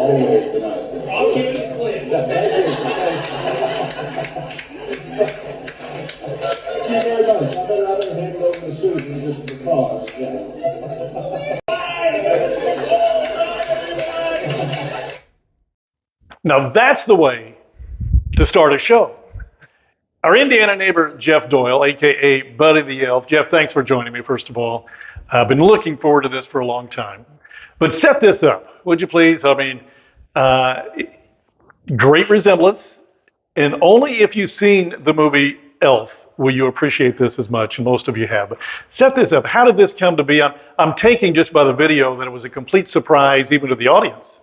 very nice to us. I'll give it to Clint. Thank you very much. I better hand it over to Susan just because. Yeah. Now that's the way to start a show. Our Indiana neighbor, Jeff Doyle, aka Buddy the Elf. Jeff, thanks for joining me, first of all. I've been looking forward to this for a long time. But set this up, would you please? I mean, great resemblance, and only if you've seen the movie Elf will you appreciate this as much, and most of you have. But set this up. How did this come to be? I'm taking just by the video that it was a complete surprise even to the audience.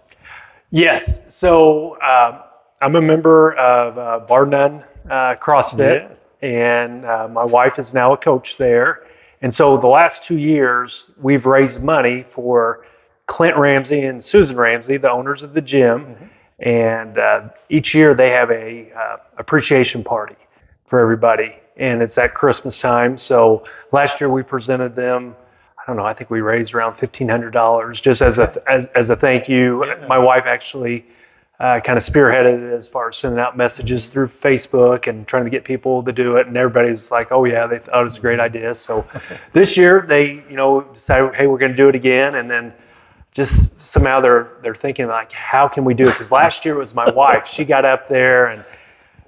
Yes. So I'm a member of Bar None CrossFit, and my wife is now a coach there. And so the last 2 years, we've raised money for Clint Ramsey and Susan Ramsey, the owners of the gym. And each year they have a appreciation party for everybody, and it's at Christmas time. So last year we presented them, I don't know, I think we raised around $1,500 just as a thank you. Yeah. My wife actually kind of spearheaded it as far as sending out messages through Facebook and trying to get people to do it, and everybody's like, oh yeah, they thought it was a great idea. So this year they decided, hey, we're going to do it again, and then just somehow they're thinking like, how can we do it? Because last year it was my wife. She got up there, and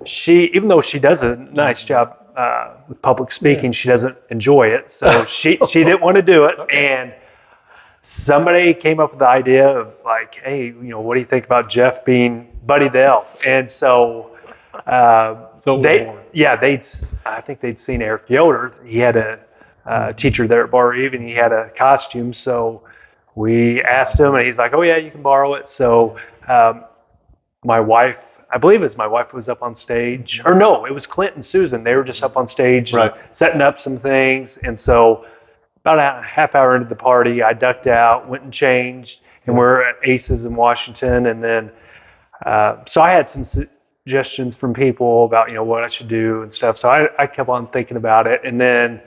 she, even though she does a nice job with public speaking, she doesn't enjoy it. So she didn't want to do it. And somebody came up with the idea of like, hey, what do you think about Jeff being Buddy the Elf? And so I think they'd seen Eric Yoder. He had a teacher there at Bar Eve, and he had a costume. So we asked him, and he's like, oh yeah, you can borrow it. So my wife, I believe it's my wife, was up on stage. Or no, it was Clint and Susan. They were just up on stage, right, setting up some things. And so about a half hour into the party, I ducked out, went and changed, and we're at Aces in Washington. And then, so I had some suggestions from people about, what I should do and stuff. So I kept on thinking about it. And then,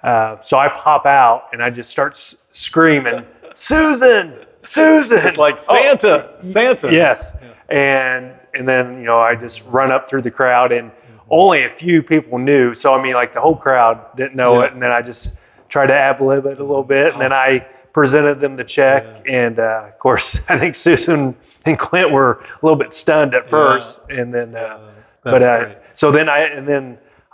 so I pop out and I just start screaming, Susan! It's like Santa. Yes. Yeah. And then, I just run up through the crowd, and only a few people knew. So, I mean, like the whole crowd didn't know it. And then I just tried to ad-lib it a little bit. And then I presented them the check. And, of course, I think Susan and Clint were a little bit stunned at first. And then, so then I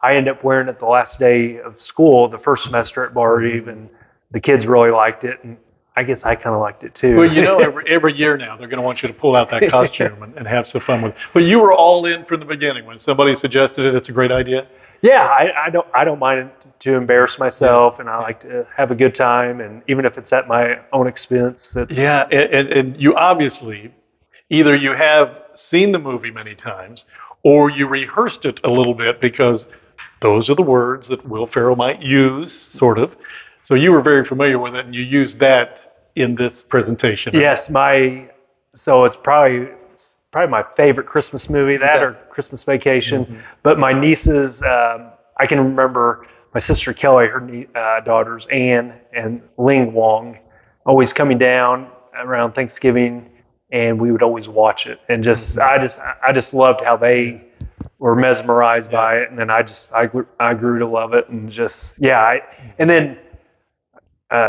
ended up wearing it the last day of school, the first semester at Bar Eve, and the kids really liked it. And I guess I kind of liked it too. Well, every year now they're going to want you to pull out that costume and have some fun with it. But you were all in from the beginning when somebody suggested it. It's a great idea. Yeah, I don't mind to embarrass myself, and I like to have a good time, and even if it's at my own expense. And you obviously, either you have seen the movie many times, or you rehearsed it a little bit, because those are the words that Will Ferrell might use, sort of. So you were very familiar with it, and you used that in this presentation. Yes, so it's probably my favorite Christmas movie, that or Christmas Vacation. Mm-hmm. But my nieces, I can remember my sister Kelly, her daughters Anne and Ling Wong, always coming down around Thanksgiving, and we would always watch it. And I just loved how they were mesmerized by it, and then I grew to love it, and and then.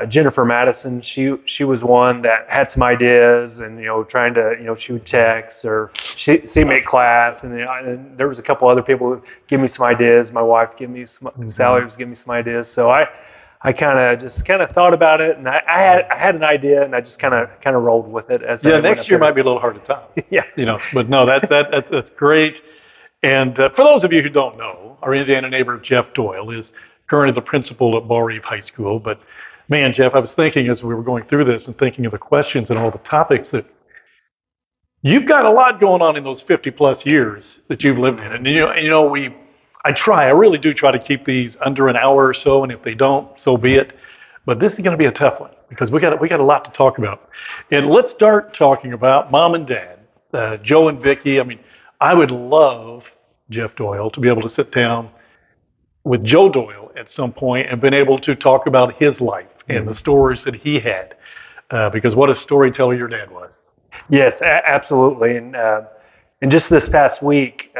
Jennifer Madison, she was one that had some ideas, and trying to she would text or she see me at class, and there was a couple other people who give me some ideas. My wife gave me some, Sally was giving me some ideas. So I kind of thought about it, and I had an idea, and I just kind of rolled with it. Next year might be a little hard to top. Yeah, but no, that's great. And for those of you who don't know, our Indiana neighbor Jeff Doyle is currently the principal at Bar Eve High School, but. Man, Jeff, I was thinking as we were going through this and thinking of the questions and all the topics that you've got a lot going on in those 50 plus years that you've lived in. And I really do try to keep these under an hour or so, and if they don't, so be it. But this is going to be a tough one because we got a lot to talk about. And let's start talking about Mom and Dad, Joe and Vicki. I mean, I would love Jeff Doyle to be able to sit down with Joe Doyle at some point and been able to talk about his life and the stories that he had, because what a storyteller your dad was. Yes, absolutely. And just this past week,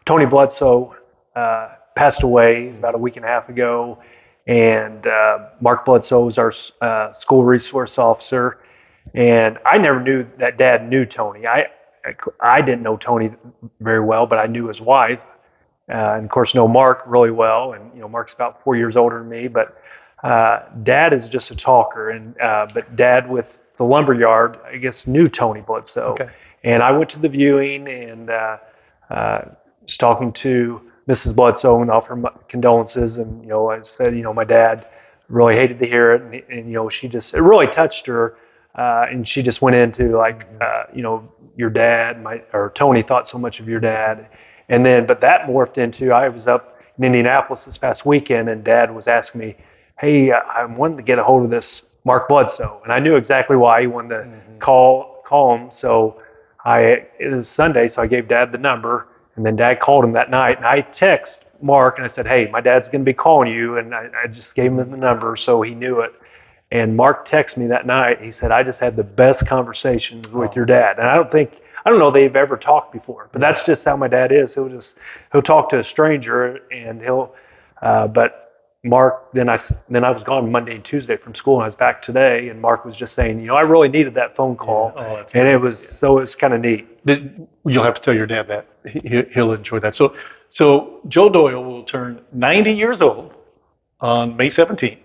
Tony Bledsoe passed away about a week and a half ago, and Mark Bledsoe was our school resource officer. And I never knew that Dad knew Tony. I didn't know Tony very well, but I knew his wife, and of course know Mark really well. And Mark's about 4 years older than me, but Dad is just a talker. And but Dad with the lumberyard, I guess, knew Tony Bledsoe. Okay. And I went to the viewing and was talking to Mrs. Bledsoe and offered my condolences. And I said, my dad really hated to hear it, and she just, it really touched her. And she just went into like, your dad, or Tony thought so much of your dad. And then, but that morphed into, I was up in Indianapolis this past weekend, and Dad was asking me, hey, I wanted to get a hold of this Mark Bledsoe. And I knew exactly why he wanted to call him. So it was Sunday, so I gave Dad the number, and then Dad called him that night. And I texted Mark and I said, hey, my dad's going to be calling you. And I just gave him the number so he knew it. And Mark texted me that night. He said, I just had the best conversations with your dad. And I don't know they've ever talked before, but that's just how my dad is. He'll talk to a stranger, and but Mark, then I was gone Monday and Tuesday from school, and I was back today, and Mark was just saying, I really needed that phone call. Yeah. Oh, that's and great. it was kind of neat. You'll have to tell your dad that. He'll enjoy that. So Joe Doyle will turn 90 years old on May 17th.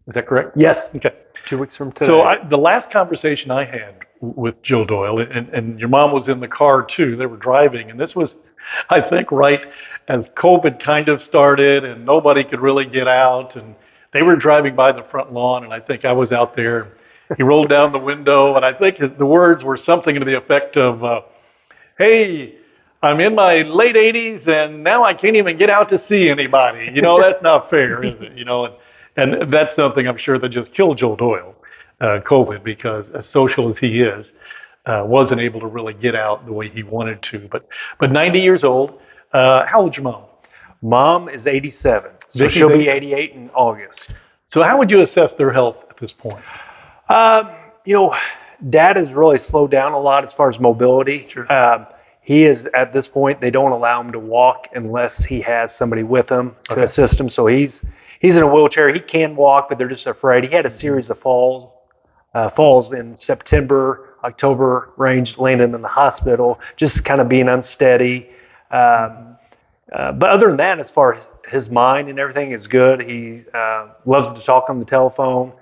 Is that correct? Yes. Okay. 2 weeks from today. So the last conversation I had with Joe Doyle, and your mom was in the car too. They were driving, and this was, I think, right as COVID kind of started, and nobody could really get out, and they were driving by the front lawn, and I think I was out there. He rolled down the window, and I think the words were something to the effect of, "Hey, I'm in my late 80s, and now I can't even get out to see anybody. That's not fair, is it? And that's something I'm sure that just killed Joe Doyle, COVID, because as social as he is, wasn't able to really get out the way he wanted to. But 90 years old. How old's your mom? Mom is 87, so Vicky's she'll be 87. 88 in August. So how would you assess their health at this point? Dad has really slowed down a lot as far as mobility. Sure. He is, at this point, they don't allow him to walk unless he has somebody with him to assist him. So he's in a wheelchair. He can walk, but they're just afraid. He had a series of falls in September, October range, landing in the hospital, just kind of being unsteady. But other than that, as far as his mind and everything is good. He loves to talk on the telephone.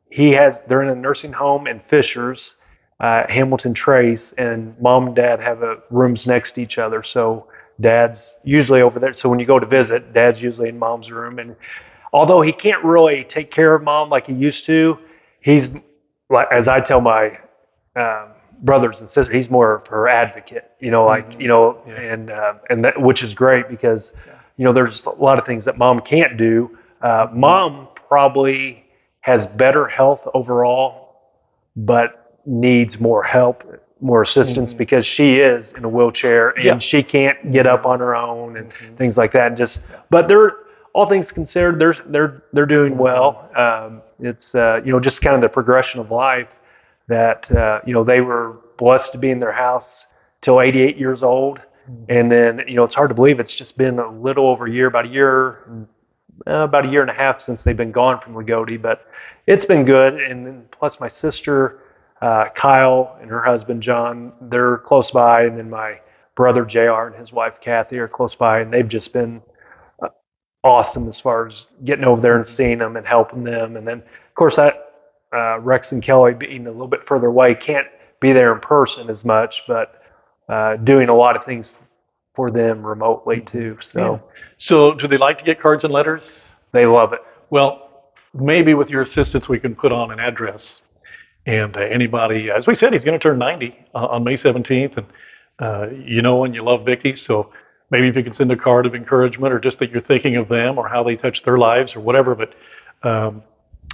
They're in a nursing home in Fishers, Hamilton Trace, and Mom and Dad have rooms next to each other. So Dad's usually over there. So when you go to visit, Dad's usually in Mom's room. And although he can't really take care of Mom like he used to, he's, like, as I tell my brothers and sisters, he's more of her advocate, and that, which is great because, there's a lot of things that Mom can't do. Mom probably has better health overall, but needs more help, more assistance because she is in a wheelchair and she can't get up on her own and things like that. And but they're, all things considered, they're doing well. It's just kind of the progression of life that they were blessed to be in their house till 88 years old, and then it's hard to believe it's just been a little over a year, about a year and a half since they've been gone from Lagodi, but it's been good. And then plus my sister Kyle and her husband John, they're close by, and then my brother JR and his wife Kathy are close by, and they've just been awesome as far as getting over there and seeing them and helping them. And then of course Rex and Kelly being a little bit further away can't be there in person as much, but doing a lot of things for them remotely too. So do they like to get cards and letters? They love it. Well, maybe with your assistance we can put on an address, and anybody, as we said, he's going to turn 90 on May 17th, and and you love Vicky, so maybe if you can send a card of encouragement, or just that you're thinking of them or how they touched their lives or whatever, but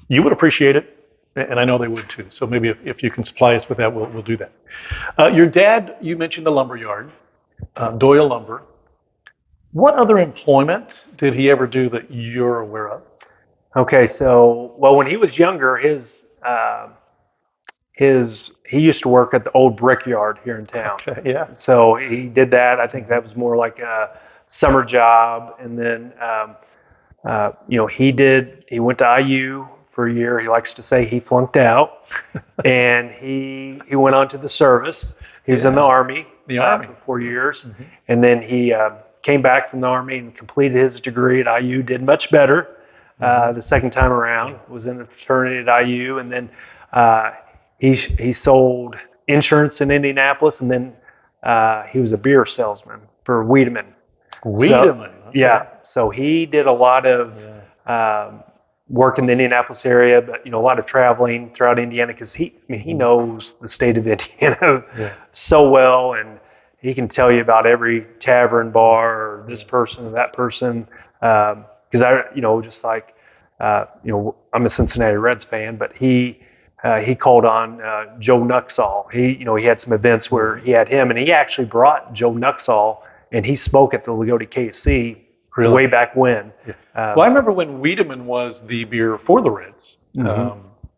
you would appreciate it, and I know they would too. So maybe if you can supply us with that, we'll do that. Your dad, you mentioned the lumber yard, Doyle Lumber. What other employment did he ever do that you're aware of? Okay, so when he was younger, he used to work at the old brickyard here in town. Okay, yeah. So he did that. I think that was more like a summer job. And then, he went to IU for a year. He likes to say he flunked out, and he went on to the service. He was in the Army, for 4 years. And then he came back from the Army and completed his degree at IU, did much better the second time around, was in the fraternity at IU. And then he sold insurance in Indianapolis, and then he was a beer salesman for Wiedemann. Wiedemann. So, yeah. So he did a lot of work in the Indianapolis area, but a lot of traveling throughout Indiana because he knows the state of Indiana so well, and he can tell you about every tavern, bar, or this person or that person. Because I'm a Cincinnati Reds fan, but he called on Joe Nuxall. He had some events where he had him, and he actually brought Joe Nuxall, and he spoke at the Lagodi KC way back when. Well, I remember when Wiedemann was the beer for the Reds.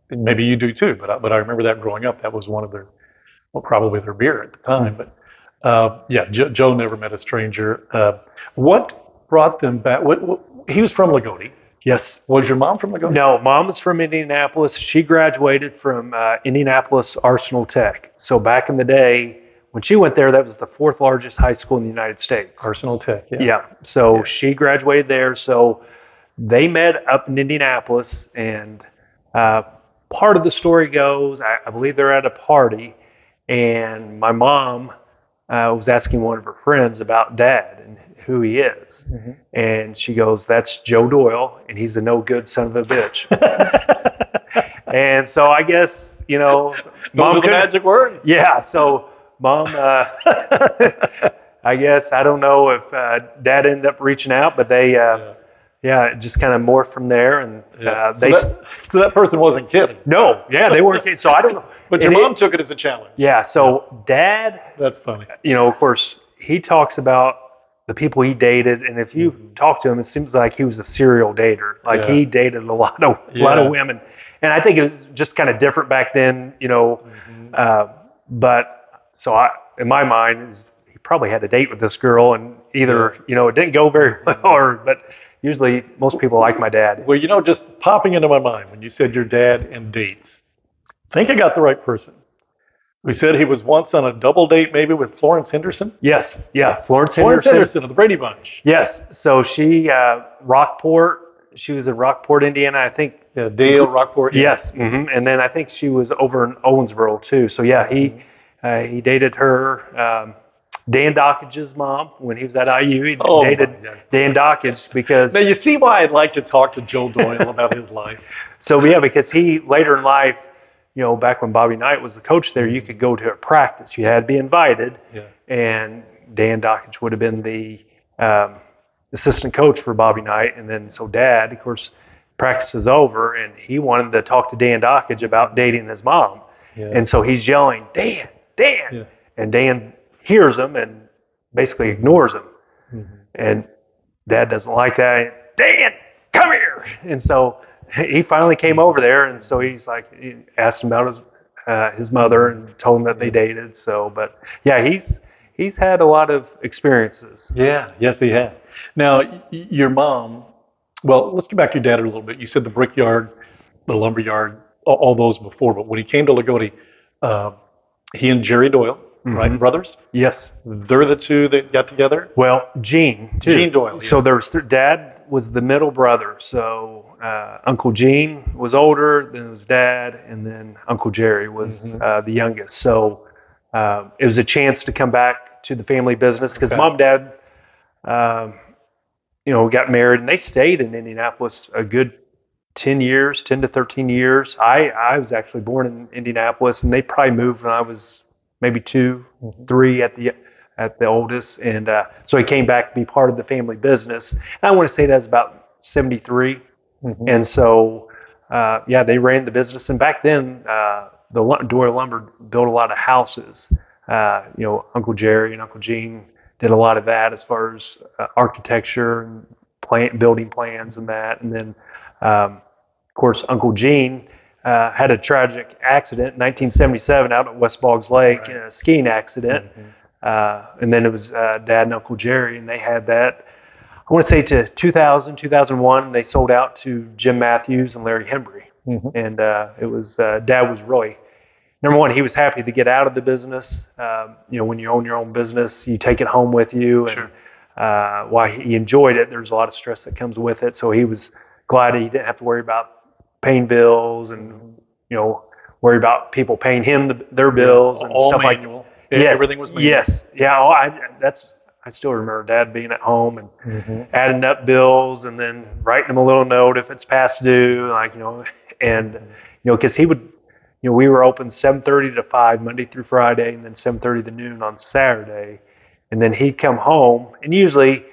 Maybe you do too, but I remember that growing up. That was one of their, probably their beer at the time. But Joe never met a stranger. What brought them back? He was from Lagodi. Yes. Was your mom from Lagodi? No, mom was from Indianapolis. She graduated from Indianapolis Arsenal Tech. So back in the day, when she went there, that was the fourth largest high school in the United States. Arsenal Tech, yeah. Yeah. So she graduated there. So they met up in Indianapolis, and part of the story goes, I believe they're at a party, and my mom was asking one of her friends about Dad and who he is. And she goes, "That's Joe Doyle, and he's a no good son of a bitch." And so I guess, Those Mom are the magic words. Yeah. So Mom, I guess, I don't know if Dad ended up reaching out, but they, it just kind of morphed from there. And so that person wasn't kidding. No, they weren't kidding. So I don't know. But your mom took it as a challenge. Yeah. So Dad, that's funny. Of course, he talks about the people he dated, and if you talk to him, it seems like he was a serial dater. Like he dated a lot of women, and I think it was just kind of different back then, But so in my mind, he probably had a date with this girl, and either it didn't go very well, but usually most people like my dad. Well, just popping into my mind when you said your dad and dates, I think I got the right person. We said he was once on a double date, maybe with Florence Henderson. Yes, Florence Henderson of the Brady Bunch. Yes, so she Rockport. She was in Rockport, Indiana, I think. Yeah, Dale, Rockport. Yeah. Yes, and then I think she was over in Owensboro too. So he dated her. Dan Dockage's mom when he was at IU. He dated Dan Dockage because. Now you see why I'd like to talk to Joe Doyle about his life. So because he later in life, back when Bobby Knight was the coach there, you could go to a practice. You had to be invited, and Dan Dockage would have been the assistant coach for Bobby Knight. And then so Dad, of course, practice is over, and he wanted to talk to Dan Dockage about dating his mom. Yeah. And so he's yelling, "Dan, Dan!" Yeah. And Dan hears him and basically ignores him. And Dad doesn't like that. "Dan, come here!" And so he finally came over there, and so he asked him about his mother and told him that they dated. So, but he's had a lot of experiences. Yeah, yes, he had. Now, your mom. Well, let's get back to your dad a little bit. You said the brickyard, the lumber yard, all those before. But when he came to Lagodi, he and Jerry Doyle, right, brothers? Yes. They're the two that got together? Well, Gene, too. Gene Doyle. Yeah. So there's Dad was the middle brother. So Uncle Gene was older, then it was Dad, and then Uncle Jerry was the youngest. So it was a chance to come back to the family business because Mom and Dad, got married, and they stayed in Indianapolis a good 10 to 13 years. I was actually born in Indianapolis, and they probably moved when I was maybe 2, 3 at the oldest. And so he came back to be part of the family business. And I want to say that was about 73. And so, they ran the business. And back then, the Doyle Lumber built a lot of houses. Uncle Jerry and Uncle Gene did a lot of that as far as architecture and building plans and that. And then, of course, Uncle Gene had a tragic accident in 1977 out at West Boggs Lake, a skiing accident. And then it was Dad and Uncle Jerry, and they had that, I want to say to 2000, 2001, they sold out to Jim Matthews and Larry Hembry. And it was, Dad was really, number one, he was happy to get out of the business. When you own your own business, you take it home with you. And while he enjoyed it, there's a lot of stress that comes with it. So he was glad he didn't have to worry about paying bills and, worry about people paying him their bills and all stuff manual. like that. Yes, everything was manual. Yes. Yeah. I still remember Dad being at home and adding up bills and then writing him a little note if it's past due, because he would, we were open 7:30 to 5 Monday through Friday, and then 7:30 to noon on Saturday. And then he'd come home, and usually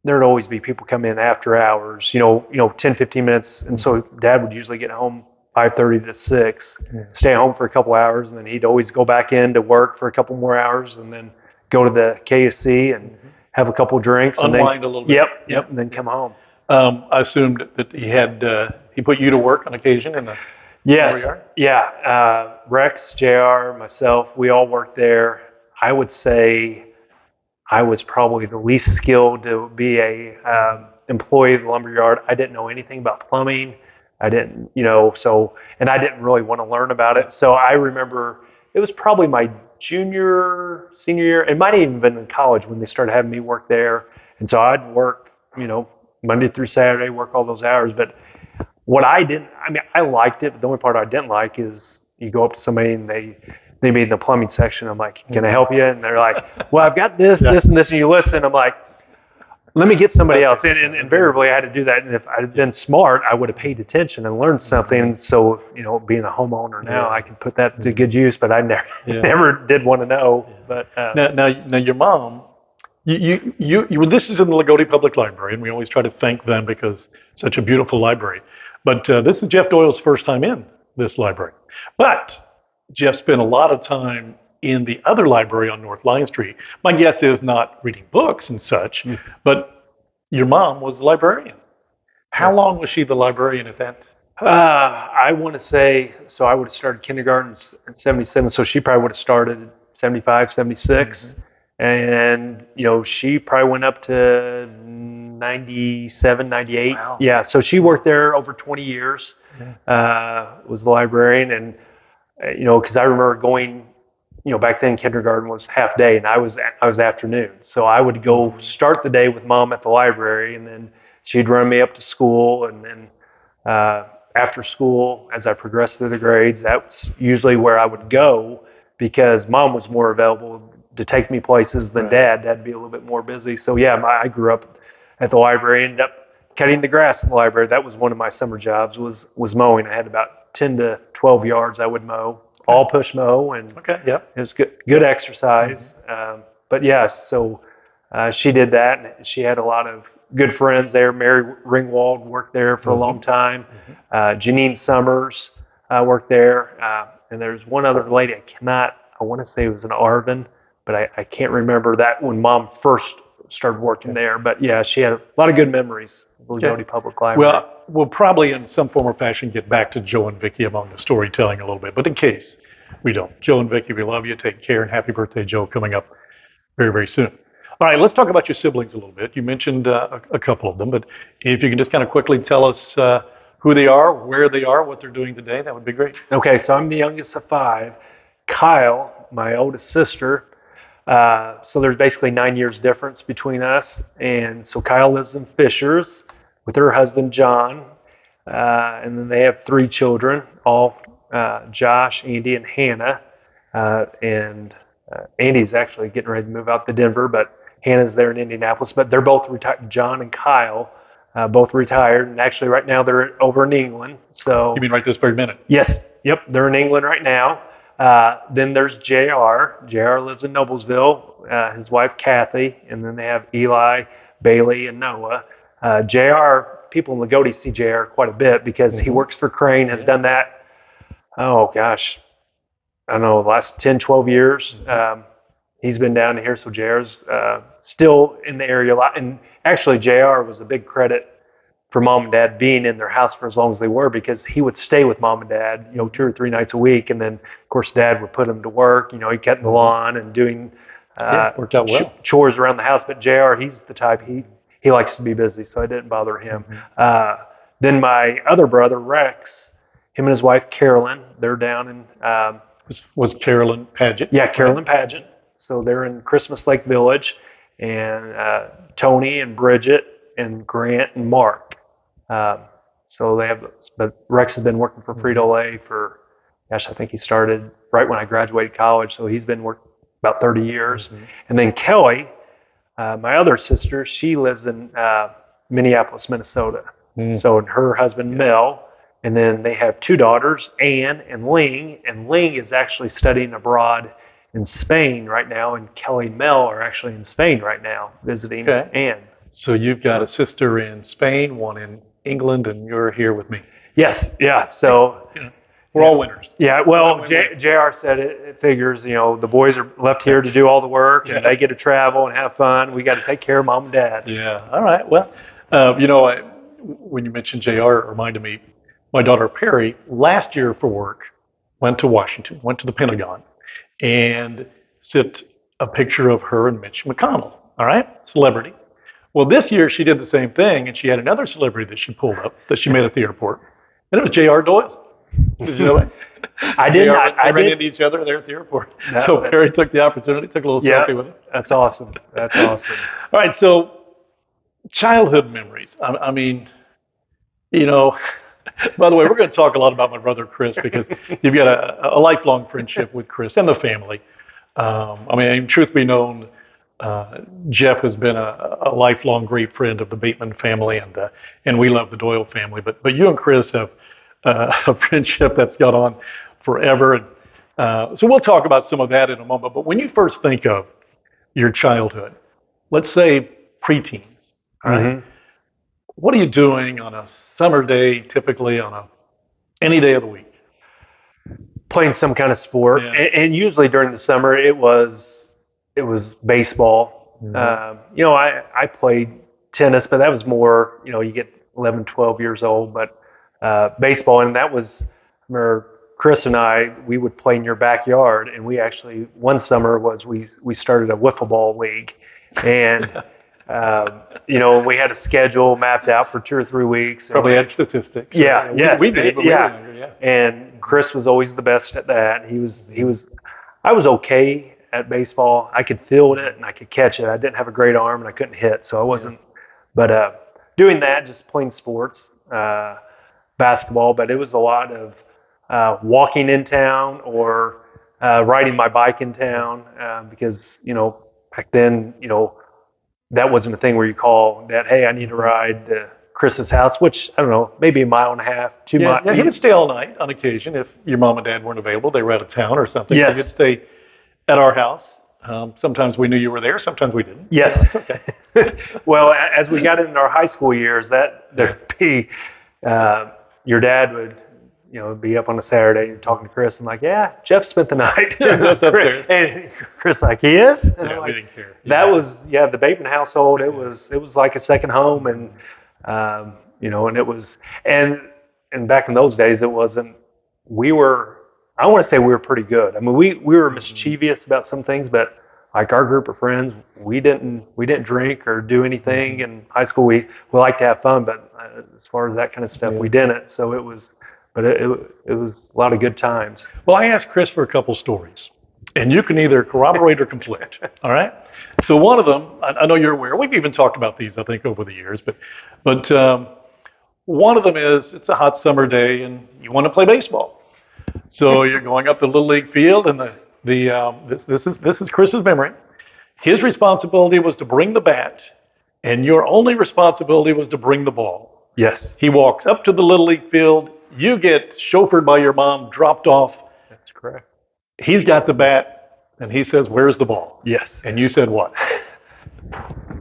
there'd always be people come in after hours, 10, 15 minutes. And so Dad would usually get home 5:30 to 6, stay home for a couple hours, and then he'd always go back in to work for a couple more hours, and then go to the KSC and have a couple drinks. Unwind a little bit. Yep, and then come home. I assumed that he put you to work on occasion in the yard? Yeah. Rex, JR, myself, we all worked there. I would say I was probably the least skilled to be a employee of the lumberyard. I didn't know anything about plumbing. I didn't, and I didn't really want to learn about it. So I remember it was probably my senior year. It might have even been in college when they started having me work there. And so I'd work, Monday through Saturday, work all those hours. But what I liked it, but the only part I didn't like is you go up to somebody and they be in the plumbing section. I'm like, can I help you? And they're like, well, I've got this, this, and this. And you listen. I'm like, let me get somebody else. And invariably I had to do that. And if I'd been smart, I would have paid attention and learned something. So, being a homeowner now, I can put that to good use, but I never did want to know. But now your mom, this is in the Lagodi Public Library, and we always try to thank them because it's such a beautiful library. But this is Jeff Doyle's first time in this library. But Jeff spent a lot of time in the other library on North Lion Street. My guess is not reading books and such, but your mom was the librarian. How long was she the librarian at that? I want to say, so I would have started kindergarten in 77, so she probably would have started 75, 76. And, she probably went up to 97, 98. Wow. Yeah, so she worked there over 20 years, was the librarian. And, because I remember going, back then kindergarten was half day and I was afternoon. So I would go start the day with Mom at the library, and then she'd run me up to school. And then after school, as I progressed through the grades, that's usually where I would go because Mom was more available to take me places than Dad. Dad'd be a little bit more busy. So yeah, I grew up at the library, ended up cutting the grass at the library. That was one of my summer jobs was mowing. I had about 10 to 12 yards I would mow, all push mow, and it was good exercise. But yeah, so she did that, and she had a lot of good friends there. Mary Ringwald worked there for a long time. Janine Summers worked there. And there's one other lady, I want to say it was an Arvin, but I can't remember that when Mom first started working there. But yeah, she had a lot of good memories of the Lagodi Public Library. Well, we'll probably in some form or fashion get back to Joe and Vicki among the storytelling a little bit, but in case we don't, Joe and Vicki, we love you. Take care, and happy birthday, Joe, coming up very, very soon. All right, let's talk about your siblings a little bit. You mentioned a couple of them, but if you can just kind of quickly tell us who they are, where they are, what they're doing today, that would be great. Okay, so I'm the youngest of 5. Kyle, my oldest sister, so there's basically 9 years difference between us. And so Kyle lives in Fishers with her husband, John. And then they have 3 children, all Josh, Andy, and Hannah. And Andy's actually getting ready to move out to Denver, but Hannah's there in Indianapolis. But they're both retired. John and Kyle both retired. And actually right now they're over in England. So you mean right this very minute? Yes. Yep. They're in England right now. Then there's JR. JR lives in Noblesville, his wife Kathy, and then they have Eli, Bailey, and Noah. JR, people in Lagodi see JR quite a bit because he works for Crane, has done that, oh gosh, I don't know, the last 10, 12 years. He's been down here, so JR's still in the area a lot. And actually JR was a big credit for mom and dad being in their house for as long as they were, because he would stay with mom and dad, 2 or 3 nights a week. And then, of course, dad would put him to work. He kept the lawn and doing Worked out well. chores around the house. But JR, he's the type, he likes to be busy, so it didn't bother him. Then my other brother, Rex, him and his wife, Carolyn, they're down in... Was Carolyn Paget? Yeah, Carolyn Paget. So they're in Christmas Lake Village. And Tony and Bridget and Grant and Mark. So they have, but Rex has been working for Frito-Lay for, I think he started right when I graduated college. So he's been working about 30 years. And then Kelly, my other sister, she lives in Minneapolis, Minnesota. So and her husband, Mel, and then they have 2 daughters, Anne and Ling. And Ling is actually studying abroad in Spain right now, and Kelly and Mel are actually in Spain right now visiting Anne. So you've got a sister in Spain, one in England, and you're here with me. Yes, yeah. So we're all winners. Yeah, well, JR said it figures, the boys are left here to do all the work, and they get to travel and have fun. We got to take care of mom and dad. Yeah, all right. Well, when you mentioned JR, it reminded me, my daughter Perry, last year for work, went to Washington, went to the Pentagon, and sent a picture of her and Mitch McConnell, all right, celebrity. Well, this year she did the same thing, and she had another celebrity that she pulled up that she met at the airport, and it was J.R. Doyle. Did you know that? I did not. They ran into each other there at the airport. So Perry took the opportunity, took a little selfie with him. That's awesome. That's awesome. All right, so childhood memories. I mean, by the way, we're going to talk a lot about my brother Chris, because you've got a lifelong friendship with Chris and the family. Truth be known, Jeff has been a lifelong great friend of the Bateman family, and we love the Doyle family. But you and Chris have a friendship that's gone on forever. And so we'll talk about some of that in a moment. But when you first think of your childhood, let's say preteens, all right? What are you doing on a summer day, typically on any day of the week? Playing some kind of sport, and usually during the summer it was baseball. I played tennis, but that was more, you get 11, 12 years old. But baseball, and that was, I remember Chris and we would play in your backyard, and we actually, one summer we started a wiffle ball league, and we had a schedule mapped out for 2 or 3 weeks. Probably had statistics. Yeah, yes. We did, but we were younger, yeah. And Chris was always the best at that. I was okay at baseball. I could field it and I could catch it. I didn't have a great arm and I couldn't hit, so I wasn't. But doing that, just playing sports, basketball. But it was a lot of walking in town or riding my bike in town, because back then that wasn't a thing where you call Dad, hey, I need to ride to Chris's house, which, I don't know, maybe a mile and a half, 2 miles. Yeah, he would stay all night on occasion if your mom and dad weren't available. They were out of town or something. Yes. So you'd stay at our house. Sometimes we knew you were there, sometimes we didn't. Yes. It's okay. Well, as we got into our high school years, there'd be, your dad would, be up on a Saturday and talking to Chris and like, yeah, Jeff spent the night. Just upstairs. And Chris like, he is? And Yeah, like, we didn't care. That was, the Bateman household. It was like a second home, and and it was, and back in those days, it wasn't. I want to say we were pretty good. I mean, we were mischievous about some things, but like our group of friends, we didn't drink or do anything in high school. We liked to have fun, but as far as that kind of stuff, we didn't. So it was. But it was a lot of good times. Well, I asked Chris for a couple stories, and you can either corroborate or conflict. All right. So one of them, I know you're aware. We've even talked about these, I think, over the years. But one of them is, it's a hot summer day, and you want to play baseball. So you're going up the little league field, and this is Chris's memory. His responsibility was to bring the bat, and your only responsibility was to bring the ball. Yes. He walks up to the little league field. You get chauffeured by your mom, dropped off. That's correct. He's got the bat, and he says, "Where's the ball?" Yes. And you said what?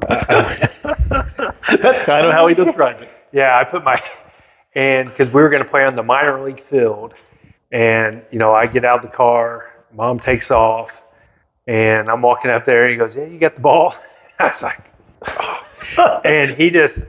That's kind of how he described it. Yeah, I put and because we were going to play on the minor league field, and I get out of the car, mom takes off, and I'm walking up there, and he goes, "Yeah, you got the ball?" I was like, oh. And he just,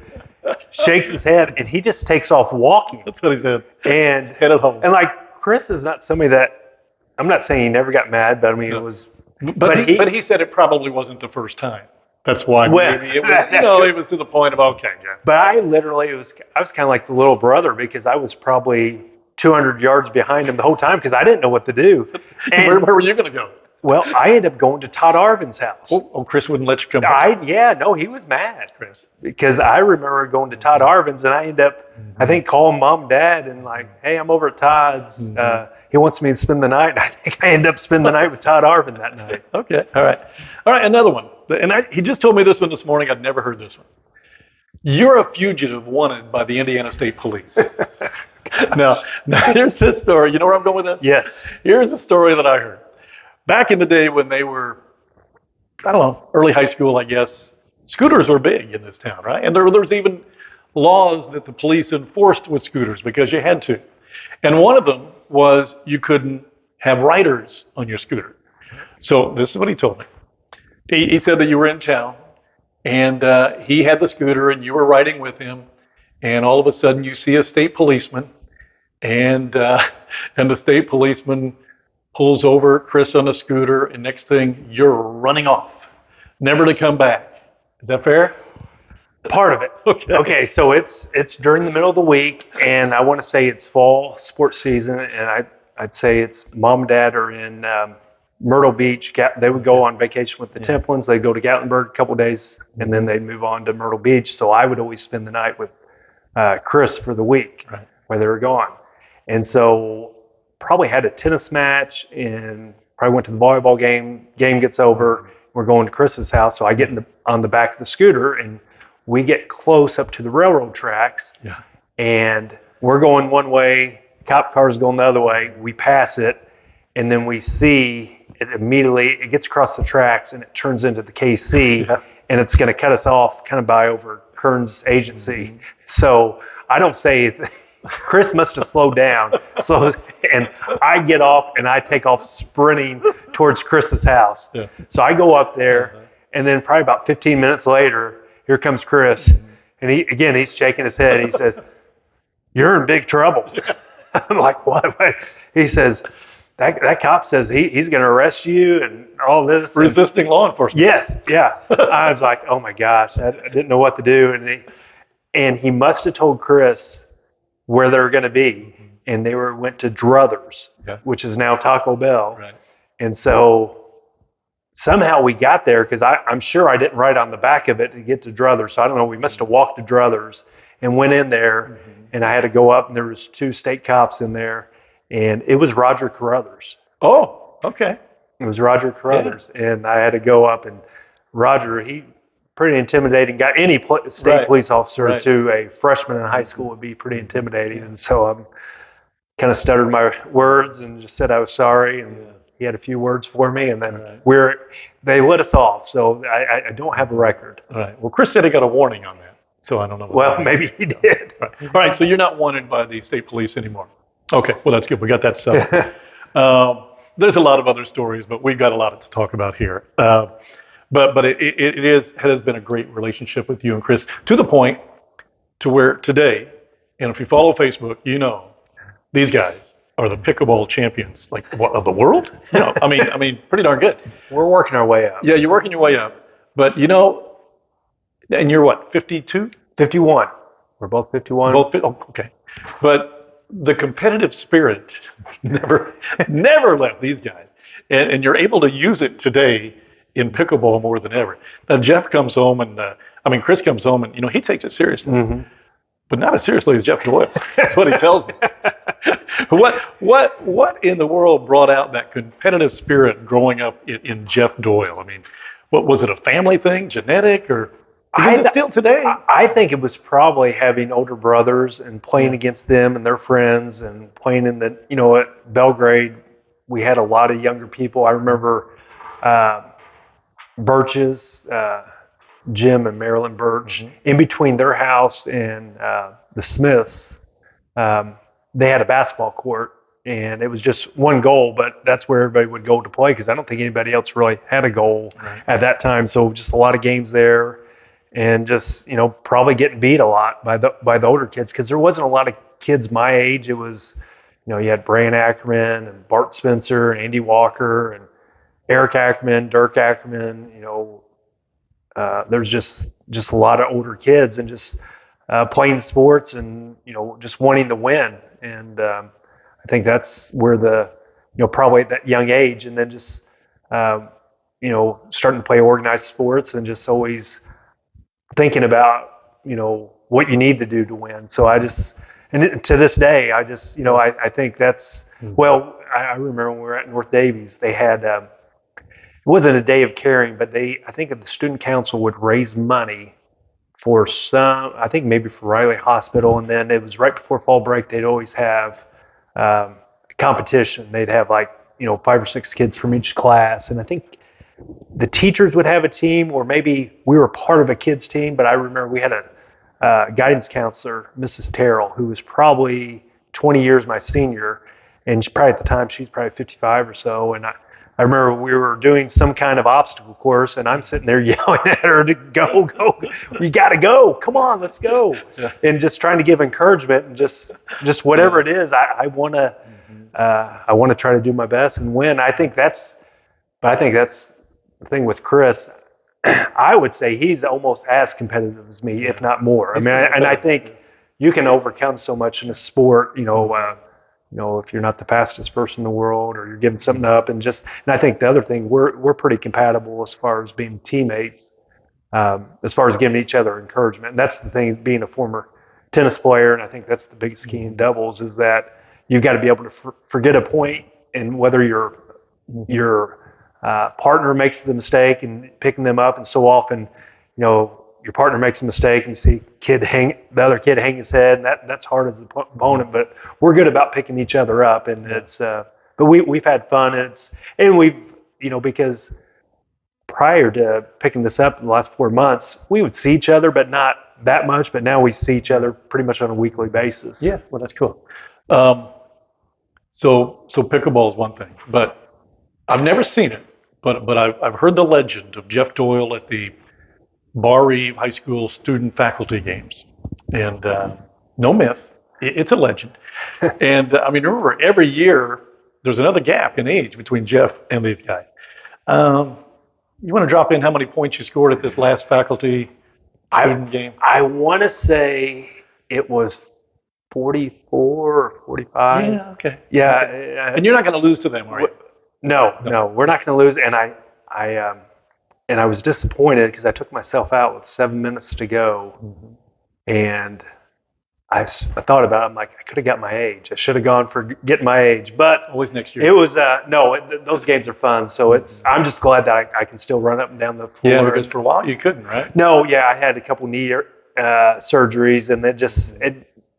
shakes his head, and he just takes off walking. That's what he said. And Headed home. And like Chris is not somebody that, I'm not saying he never got mad, but I mean, it was. But he said it probably wasn't the first time. That's why Well, maybe it was, it was to the point of, okay, yeah. But I was kind of like the little brother, because I was probably 200 yards behind him the whole time because I didn't know what to do. And, where were you going to go? well, I ended up going to Todd Arvin's house. Oh, Chris wouldn't let you come back. He was mad, Chris, because I remember going to Todd Arvin's, and I ended up, I think, calling mom and dad and like, hey, I'm over at Todd's. He wants me to spend the night. And I think I ended up spending the night with Todd Arvin that night. Okay, all right, another one. And he just told me this one this morning. I'd never heard this one. You're a fugitive wanted by the Indiana State Police. Now, here's this story. You know where I'm going with this? Yes. Here's a story that I heard. Back in the day when they were, I don't know, early high school, I guess, scooters were big in this town, right? And there was even laws that the police enforced with scooters because you had to. And one of them was you couldn't have riders on your scooter. So this is what he told me. He said that you were in town, and he had the scooter, and you were riding with him, and all of a sudden you see a state policeman, and the state policeman pulls over Chris on a scooter, and next thing you're running off, never to come back. Is that fair? Part of it. Okay. So it's during the middle of the week, and I want to say it's fall sports season, and I'd say it's mom and dad are in Myrtle Beach. They would go on vacation with the Templins. They'd go to Gatlinburg a couple of days, and then they'd move on to Myrtle Beach. So I would always spend the night with Chris for the week while they were gone. And so probably had a tennis match, and probably went to the volleyball game. Game gets over. We're going to Chris's house. So I get on the back of the scooter, and we get close up to the railroad tracks. Yeah. And we're going one way. Cop car's going the other way. We pass it. And then we see it immediately, it gets across the tracks, and it turns into the KC, and it's going to cut us off kind of by over Kern's agency. So I don't say, Chris must have slowed down. So, and I get off, and I take off sprinting towards Chris's house. Yeah. So I go up there, and then probably about 15 minutes later, here comes Chris. And he's shaking his head. He says, "You're in big trouble." I'm like, what? He says, that cop says he's going to arrest you and all this. Resisting law enforcement. Yes, yeah. I was like, oh my gosh, I didn't know what to do. And he must have told Chris where they were going to be. And they went to Druthers, which is now Taco Bell. Right. And so somehow we got there, because I'm sure I didn't ride on the back of it to get to Druthers. So I don't know, we must have walked to Druthers and went in there, and I had to go up, and there was 2 state cops in there. And it was Roger Carruthers. Oh, okay. It was Roger Carruthers. Yeah. And I had to go up, and Roger, he pretty intimidating guy. Any state police officer to a freshman in high school would be pretty intimidating. And so I kind of stuttered my words and just said I was sorry. And he had a few words for me, and then they let us off. So I don't have a record. All right. Well, Chris said he got a warning on that. So I don't know. Well, maybe he did. All right. So you're not wanted by the state police anymore. Okay, well, that's good. We got that settled. There's a lot of other stories, but we've got a lot to talk about here. But it has been a great relationship with you and Chris, to the point to where today, and if you follow Facebook, you know, these guys are the pickleball champions, like of the world. You know, I mean, pretty darn good. We're working our way up. Yeah, you're working your way up. But you know, and you're what, 52? 51. We're both 51. Okay. But the competitive spirit never left these guys, and you're able to use it today in pickleball more than ever. Now Jeff comes home, and Chris comes home, and he takes it seriously, but not as seriously as Jeff Doyle. That's what he tells me. What in the world brought out that competitive spirit growing up in Jeff Doyle? I mean, what was it, a family thing, genetic, or? Still today? I think it was probably having older brothers and playing against them and their friends, and playing in at Belgrade, we had a lot of younger people. I remember Birch's, Jim and Marilyn Birch, in between their house and the Smiths, they had a basketball court, and it was just one goal, but that's where everybody would go to play, because I don't think anybody else really had a goal at that time. So just a lot of games there. and just, probably getting beat a lot by the older kids, because there wasn't a lot of kids my age. It was, you had Brian Ackerman and Bart Spencer and Andy Walker and Eric Ackerman, Dirk Ackerman. There's just a lot of older kids, and just playing sports, and just wanting to win. And I think that's where probably at that young age, and then just starting to play organized sports, and just always thinking about what you need to do to win. So to this day, I think that's, well, I remember when we were at North Davies, they had it wasn't a day of caring, but I think the student council would raise money for I think maybe for Riley Hospital, and then it was right before fall break. They'd always have competition. They'd have 5 or 6 kids from each class, and I think the teachers would have a team, or maybe we were part of a kids team. But I remember we had a guidance counselor, Mrs. Terrell, who was probably 20 years my senior, and probably at the time she's probably 55 or so. And I remember we were doing some kind of obstacle course, and I'm sitting there yelling at her to go, you got to go, come on, let's go. Yeah. And just trying to give encouragement, and just whatever it is, I want to try to do my best and win. I think that's the thing with Chris. I would say he's almost as competitive as me, if not more. I think you can overcome so much in a sport, if you're not the fastest person in the world, or you're giving something up, and I think the other thing, we're pretty compatible as far as being teammates, as far as giving each other encouragement. And that's the thing, being a former tennis player, and I think that's the biggest key in doubles, is that you've got to be able to forget a point, and whether your partner makes the mistake and picking them up, and so often, your partner makes a mistake and you see the other kid hang his head, and that's hard as an opponent. But we're good about picking each other up, and it's but we've had fun, and we've because prior to picking this up in the last 4 months, we would see each other, but not that much. But now we see each other pretty much on a weekly basis. Yeah, well, that's cool. So pickleball is one thing, but I've never seen it. But I've heard the legend of Jeff Doyle at the Bar Eve High School student faculty games, and no myth, it's a legend. And remember, every year there's another gap in age between Jeff and these guys. You want to drop in how many points you scored at this last faculty student game? I want to say it was 44 or 45. Yeah, okay. Yeah. Okay. And you're not going to lose to them, are you? No, we're not going to lose. And I was disappointed because I took myself out with 7 minutes to go, and I thought about it. I'm like, I could have got my age. I should have gone for getting my age, but always next year. It was those games are fun. So I'm just glad that I can still run up and down the floor. Yeah, because for a while you couldn't, right? No, yeah, I had a couple knee surgeries, and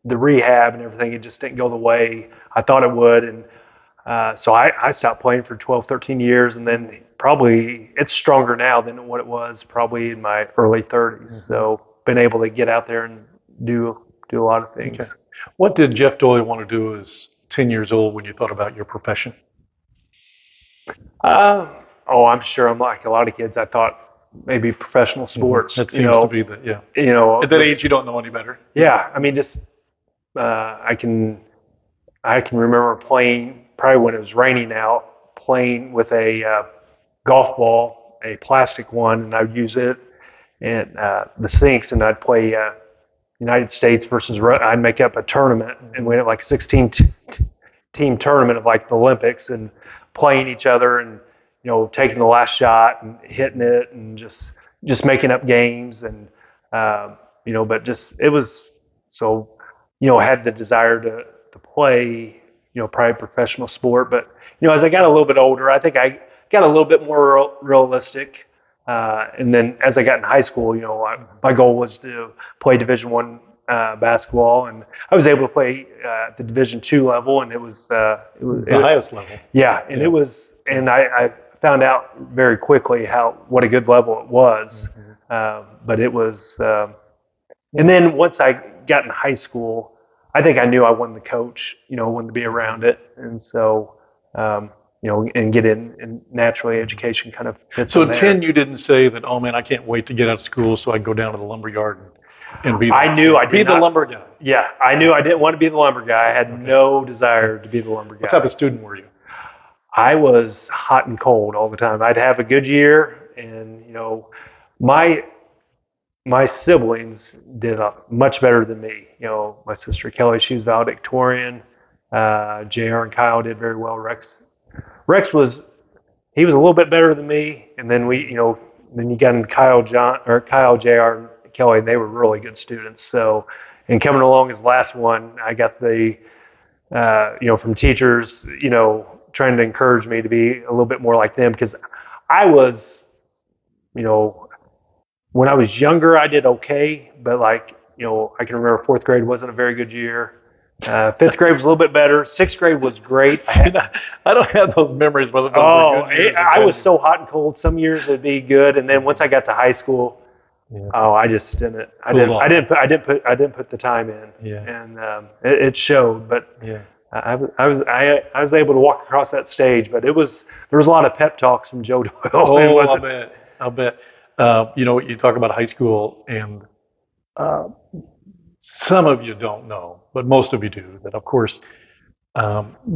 the rehab and everything, it just didn't go the way I thought it would, and so I stopped playing for 12, 13 years, and then probably it's stronger now than what it was probably in my early 30s. Mm-hmm. So been able to get out there and do a lot of things. Okay. What did Jeff Doyle want to do as 10 years old when you thought about your profession? I'm sure I'm like a lot of kids. I thought maybe professional sports. That seems to be at that age you don't know any better. Yeah, I can remember playing, probably when it was raining out, playing with a golf ball, a plastic one, and I'd use it in the sinks, and I'd play United States versus I'd make up a tournament, and we had like 16 team tournament of like the Olympics, and playing each other, and taking the last shot and hitting it, and just making up games, and but just it was so had the desire to play probably professional sport. But as I got a little bit older, I think I got a little bit more realistic. And then as I got in high school, my goal was to play Division I basketball, and I was able to play at the Division II level, and it was the highest level. Yeah, and it was, and I found out very quickly what a good level it was. Mm-hmm. But it was, and then once I got in high school, I think I knew I wanted to coach, wanted to be around it, and so and get in, and naturally education kind of fits So in at there. 10, you didn't say that, oh man, I can't wait to get out of school so I can go down to the lumber yard and be I knew I did be the not- lumber guy. Yeah, I knew I didn't want to be the lumber guy. I had no desire to be the lumber guy. What type of student were you? I was hot and cold all the time. I'd have a good year, and my my siblings did much better than me. My sister Kelly, she was valedictorian. JR and Kyle did very well. Rex was he was a little bit better than me, and then then you got in Kyle, JR, and Kelly, and they were really good students. So, and coming along as the last one, I got the from teachers, trying to encourage me to be a little bit more like them, because I was, when I was younger, I did okay, but I can remember fourth grade wasn't a very good year. Fifth grade was a little bit better. Sixth grade was great. I don't have those memories, but those were good years. I was so hot and cold. Some years it'd be good, and then once I got to high school, I just didn't. I didn't put the time in, and it showed. But I was able to walk across that stage, but there was a lot of pep talks from Joe Doyle. Oh, I'll bet. You talk about high school, and some of you don't know, but most of you do, that of course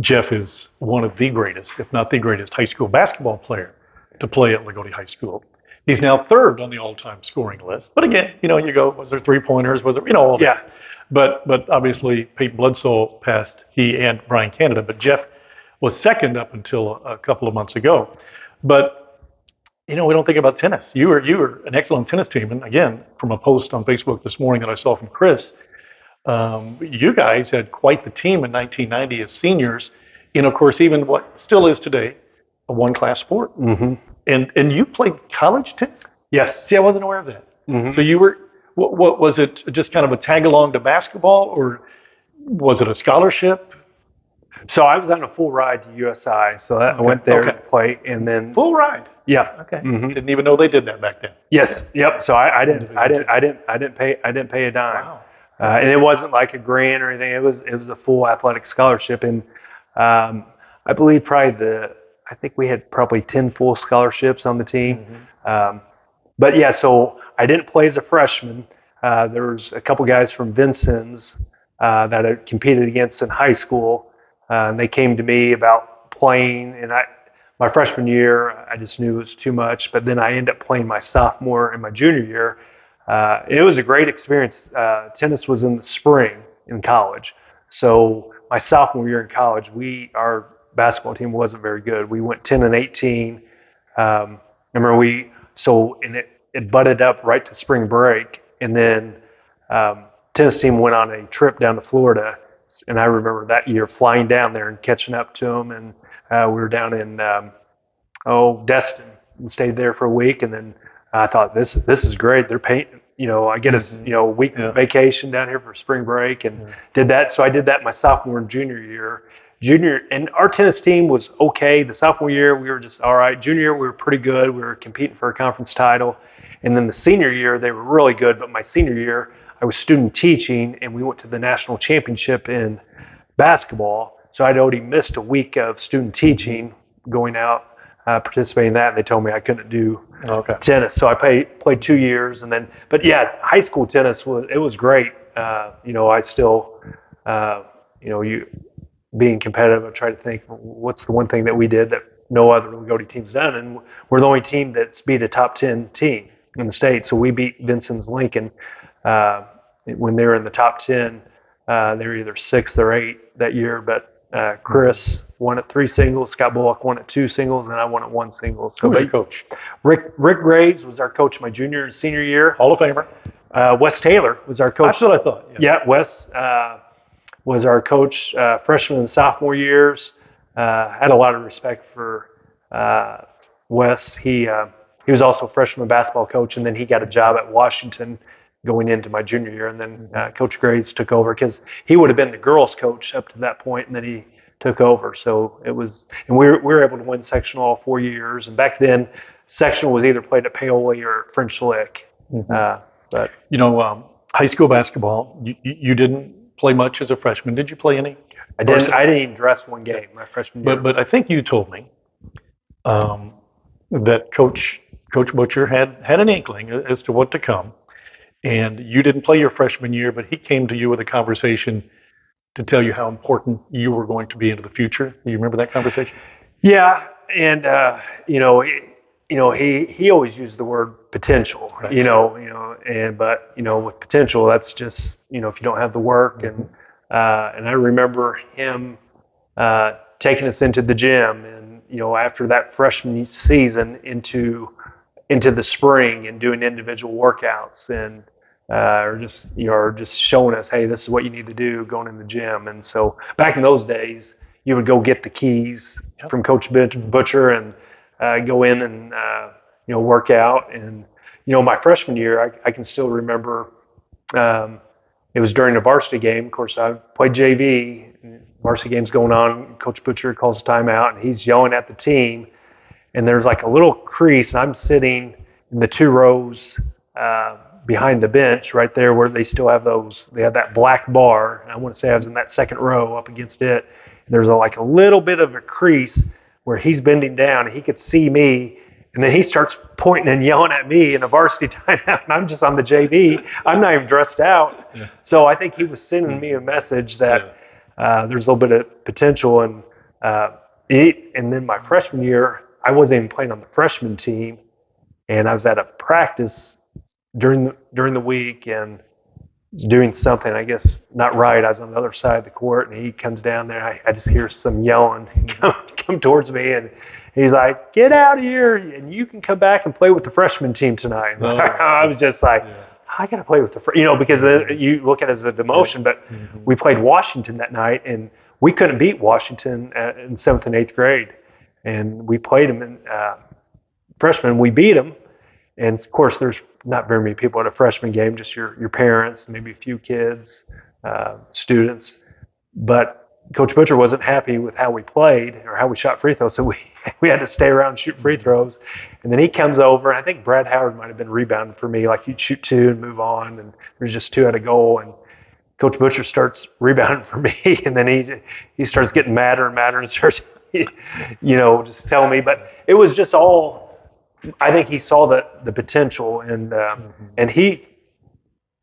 Jeff is one of the greatest, if not the greatest, high school basketball player to play at Lagodi High School. He's now third on the all-time scoring list. But again, you go, was there three-pointers? Was there, all that. But obviously Pete Bledsoe passed he and Brian Canada, but Jeff was second up until a couple of months ago. But we don't think about tennis. You were an excellent tennis team, and again, from a post on Facebook this morning that I saw from Chris, you guys had quite the team in 1990 as seniors, in of course even what still is today a one-class sport. Mm-hmm. And you played college tennis? Yes. See, I wasn't aware of that. Mm-hmm. So you were, what was it, just kind of a tag along to basketball, or was it a scholarship? So I was on a full ride to USI, so I went there to play, and then full ride. Yeah. Okay. Mm-hmm. Didn't even know they did that back then. Yes. Yep. So I didn't pay a dime. Wow. And it wasn't like a grant or anything. It was a full athletic scholarship, and I believe I think we had probably 10 full scholarships on the team. Mm-hmm. But yeah, so I didn't play as a freshman. There was a couple guys from Vincennes that I competed against in high school, and they came to me about playing. And my freshman year, I just knew it was too much. But then I ended up playing my sophomore and my junior year. It was a great experience. Tennis was in the spring in college. So my sophomore year in college, our basketball team wasn't very good. We went 10-18. It butted up right to spring break, and then tennis team went on a trip down to Florida, and I remember that year flying down there and catching up to them, and we were down in Destin and stayed there for a week, and then I thought this is great. They're paying, I get a week vacation down here for spring break, and did that. So I did that my sophomore and junior year. And our tennis team was okay. The sophomore year, we were just all right. Junior year, we were pretty good. We were competing for a conference title. And then the senior year, they were really good. But my senior year, I was student teaching, and we went to the national championship in basketball. So I'd already missed a week of student teaching, going out, participating in that. And they told me I couldn't do tennis. So I played 2 years. But yeah, high school tennis was great. I still, being competitive, I try to think, what's the one thing that we did that no other Lagodi team's done? And we're the only team that's beat a top 10 team in the state. So we beat Vincennes Lincoln when they were in the top 10. They were either 6th or 8th that year. But Chris won at 3 singles, Scott Bullock won at 2 singles, and I won at 1 singles. Who was your coach? Rick Graves was our coach my junior and senior year. Hall of Famer. Wes Taylor was our coach. That's what I thought. Yeah, Wes was our coach freshman and sophomore years. Had a lot of respect for Wes. He was also a freshman basketball coach, and then he got a job at Washington going into my junior year. And then Coach Graves took over, because he would have been the girls' coach up to that point, and then he took over. So it was, and we were able to win sectional all 4 years. And back then, sectional was either played at Paoli or at French Lick. High school basketball, you didn't play much as a freshman. Did you play any? I didn't even dress one game my freshman year. But I think you told me that Coach Butcher had an inkling as to what to come, and you didn't play your freshman year, but he came to you with a conversation to tell you how important you were going to be into the future. Do you remember that conversation? Yeah, and he always used the word potential. Right. But with potential, that's just if you don't have the work, and I remember him taking us into the gym, and after that freshman season into the spring and doing individual workouts, and or just showing us, hey, this is what you need to do going in the gym. And so back in those days, you would go get the keys from Coach Butcher and go in and work out. And my freshman year, I can still remember. It was during a varsity game. Of course, I played JV. Varsity game's going on. Coach Butcher calls a timeout, and he's yelling at the team. And there's like a little crease, and I'm sitting in the 2 rows behind the bench right there where they still have those. They have that black bar. And I want to say I was in that 2nd row up against it. And there's like a little bit of a crease where he's bending down, and he could see me. And then he starts pointing and yelling at me in a varsity timeout, and I'm just on the JV. I'm not even dressed out. Yeah. So I think he was sending me a message that there's a little bit of potential. And then my freshman year, I wasn't even playing on the freshman team, and I was at a practice during the week and doing something, I guess, not right. I was on the other side of the court, and he comes down there. I just hear some yelling come towards me, and he's like, "Get out of here, and you can come back and play with the freshman team tonight." Oh, I was just like, I got to play with the because you look at it as a demotion, but we played Washington that night, and we couldn't beat Washington in 7th and 8th grade. And we played them in freshmen. We beat them. And, of course, there's not very many people at a freshman game, just your parents, maybe a few kids, students. But Coach Butcher wasn't happy with how we played or how we shot free throws, so we had to stay around and shoot free throws. And then he comes over, and I think Brad Howard might have been rebounding for me, like you'd shoot 2 and move on, and there's just 2 at a goal. And Coach Butcher starts rebounding for me, and then he starts getting madder and madder and starts, just telling me. But it was just all, I think he saw the potential, and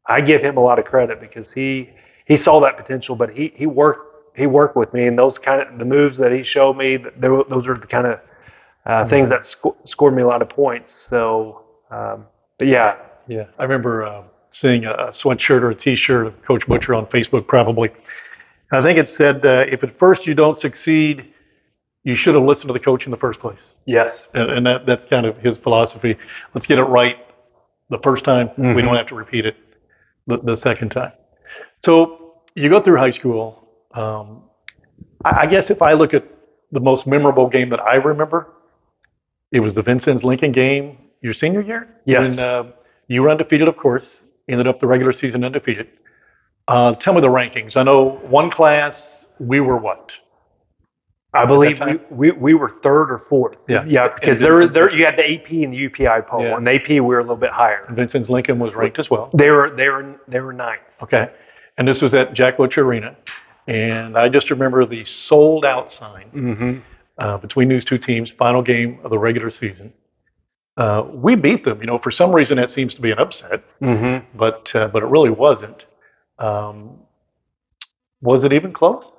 I give him a lot of credit because he saw that potential, but he worked with me, and those kind of the moves that he showed me, those are the kind of things that scored me a lot of points. So, but yeah. I remember seeing a sweatshirt or a T-shirt of Coach Butcher on Facebook, probably. I think it said, "If at first you don't succeed, you should have listened to the coach in the first place." Yes. And that's kind of his philosophy. Let's get it right the first time. We don't have to repeat it the second time. So you go through high school. I guess if I look at the most memorable game that I remember, it was the Vincennes-Lincoln game your senior year. Yes. When you were undefeated, of course, ended up the regular season undefeated. Tell me the rankings. I know one class, we were what? I believe we were 3rd or 4th. Yeah, because there you had the AP and the UPI poll, and the AP we were a little bit higher. And Vincennes-Lincoln was ranked as well. They were 9th. Okay, and this was at Jack Butcher Arena, and I just remember the sold out sign between these 2 teams. Final game of the regular season. We beat them. For some reason that seems to be an upset, but it really wasn't. Was it even close?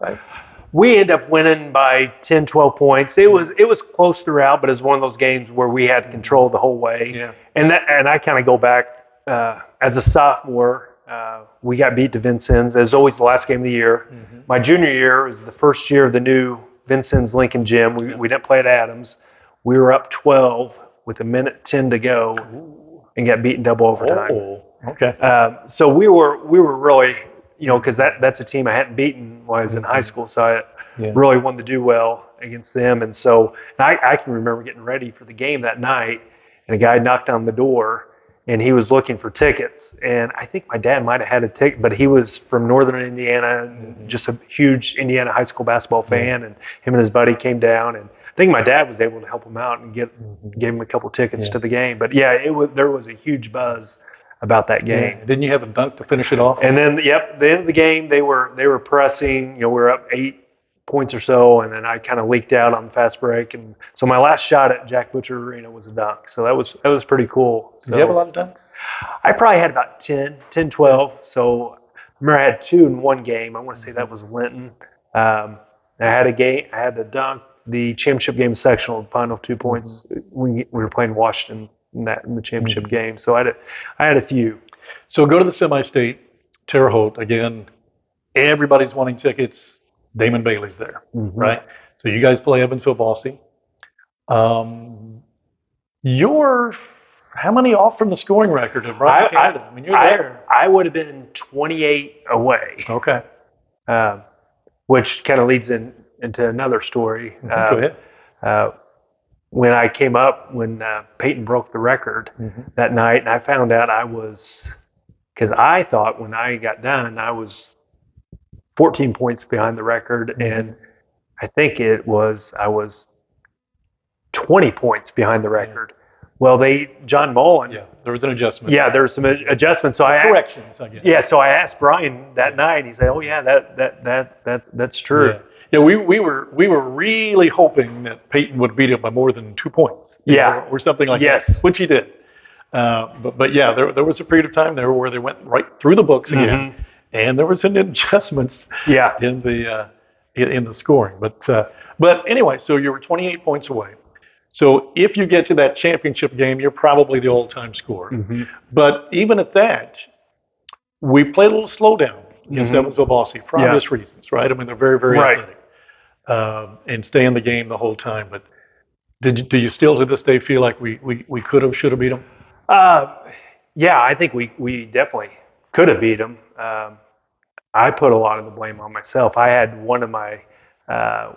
We ended up winning by 10, 12 points. It was close throughout, but it was one of those games where we had control the whole way. Yeah. And I kind of go back as a sophomore. We got beat to Vincennes. It was always the last game of the year. My junior year was the first year of the new Vincennes-Lincoln gym. We didn't play at Adams. We were up 12 with 1:10 to go and got beat in double overtime. Oh, okay. So we were really, because that's a team I hadn't beaten while I was in high school. So I really wanted to do well against them. And so I can remember getting ready for the game that night, and a guy knocked on the door, and he was looking for tickets. And I think my dad might have had a ticket, but he was from Northern Indiana, just a huge Indiana high school basketball fan. And him and his buddy came down, and I think my dad was able to help him out and gave him a couple tickets to the game. But there was a huge buzz about that game. Didn't you have a dunk to finish it off? And then, the end of the game, they were pressing. We were up 8 points or so, and then I kind of leaked out on the fast break, and so my last shot at Jack Butcher Arena was a dunk. So that was pretty cool. So Did you have a lot of dunks? I probably had about 10, 12. So I remember I had 2 in one game. I want to say that was Linton. I had a dunk, the championship game sectional, the final 2 points. We were playing Washington in the championship game. So I had a few. So go to the semi-state, Terre Haute again. Everybody's wanting tickets. Damon Bailey's there, right? So you guys play Evansville Bossy. You're how many off from the scoring record of Brian Canada? I mean, you're there. I would have been 28 away. Okay. Which kind of leads into another story. Go ahead. When I came up, when Peyton broke the record that night, and I found out because I thought when I got done, I was 14 points behind the record, and I think I was 20 points behind the record. Well, John Mullen. Yeah, there was an adjustment. Yeah, there was some adjustments. So corrections, I guess. Yeah, so I asked Brian that night. He said, "Oh yeah, that's true." Yeah, we were really hoping that Peyton would beat him by more than 2 points. Or something like that, which he did. But yeah, there was a period of time there where they went right through the books again, and there was some adjustments. In the scoring. But anyway, so you were 28 points away. So if you get to that championship game, you're probably the all-time scorer. But even at that, we played a little slowdown against Evansville Bossy for obvious reasons, right? I mean, they're very, very athletic and stay in the game the whole time. But do you still to this day feel like we could have, should have beat them? Yeah, I think we definitely could have beat them. I put a lot of the blame on myself. I had one of my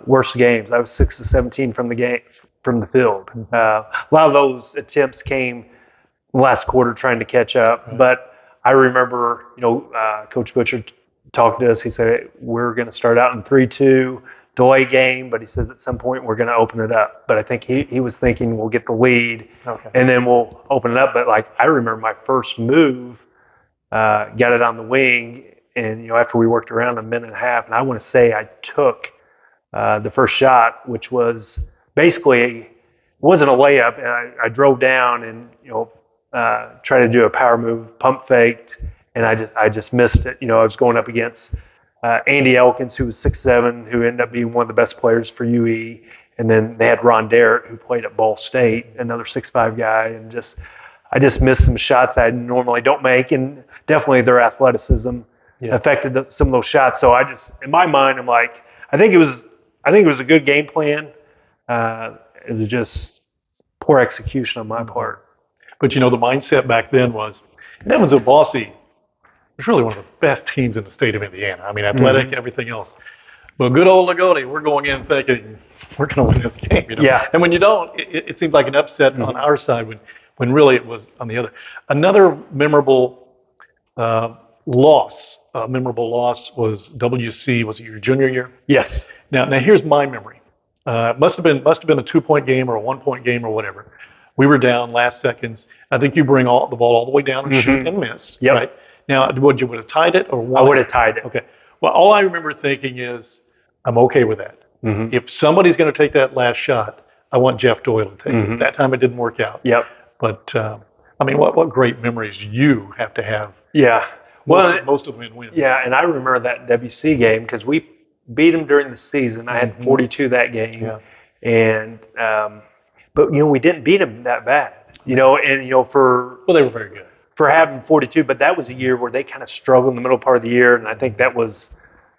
worst games. I was 6 of 17 from the field. A lot of those attempts came last quarter trying to catch up. But I remember, Coach Butcher talked to us. He said, we're going to start out in 3-2, delay game, but he says at some point we're going to open it up. But I think he was thinking we'll get the lead and then we'll open it up. But I remember my first move, got it on the wing, and after we worked around a minute and a half, and I want to say I took the first shot, which was basically wasn't a layup, and I drove down and tried to do a power move, pump faked, and I just missed it. I was going up against Andy Elkins, who was 6'7", who ended up being one of the best players for UE, and then they had Ron Derritt, who played at Ball State, another 6'5" guy, and I just missed some shots I normally don't make, and definitely their athleticism affected some of those shots. So in my mind, I'm like, I think it was a good game plan. It was just poor execution on my part. But the mindset back then was Evansville Bossy was really one of the best teams in the state of Indiana. I mean, athletic, everything else. But good old Lagodi, we're going in thinking we're going to win this game. And when you don't, it seemed like an upset on our side when really it was on the other. Another memorable loss was WC. Was it your junior year? Yes. Now here's my memory. Must have been a 2-point game or a 1-point game or whatever. We were down last seconds. I think you bring the ball all the way down and shoot and miss. Right. Now, would you have tied it or won? I would have tied it. Okay. Well, all I remember thinking is, I'm okay with that. If somebody's going to take that last shot, I want Jeff Doyle to take it. That time it didn't work out. But I mean, what great memories you have to have. Yeah. Most of them wins. Yeah, and I remember that WC game because we beat them during the season. I had 42 that game, and but we didn't beat them that bad. They were very good for having 42. But that was a year where they kind of struggled in the middle part of the year, and I think that was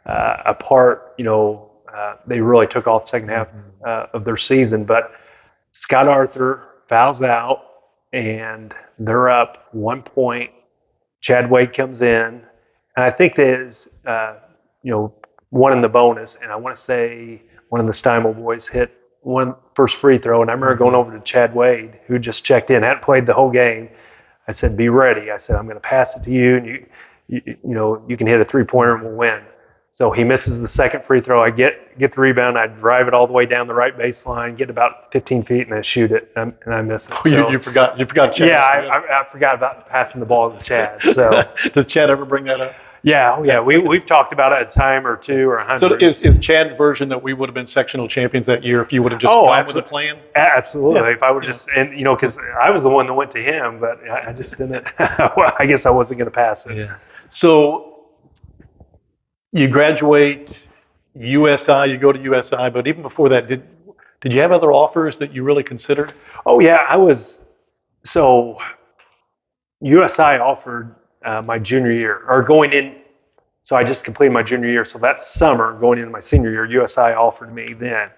a part. They really took off the second half of their season. But Scott Arthur fouls out, and they're up 1 point. Chad Wade comes in, and I think there's, one in the bonus, and I want to say one of the Steimel boys hit one first free throw, and I remember going over to Chad Wade, who just checked in, hadn't played the whole game. I said, "Be ready." I said, "I'm going to pass it to you, and you can hit a 3-pointer and we'll win." So he misses the second free throw. I get the rebound. I drive it all the way down the right baseline, get about 15 feet, and I shoot it, and I miss it. So, you forgot Chad. Yeah, I forgot about passing the ball to Chad. So does Chad ever bring that up? Yeah, oh yeah. We've talked about it a time or two or 100. So is Chad's version that we would have been sectional champions that year if you would have just gone with the plan? Absolutely. Yeah. If I would just, and because I was the one that went to him, but I just didn't. Well, I guess I wasn't going to pass it. Yeah. So you graduate USI, you go to USI, but even before that, did you have other offers that you really considered? Oh yeah, I was. So USI offered my junior year, or going in. So I just completed my junior year. So that summer, going into my senior year, USI offered me then.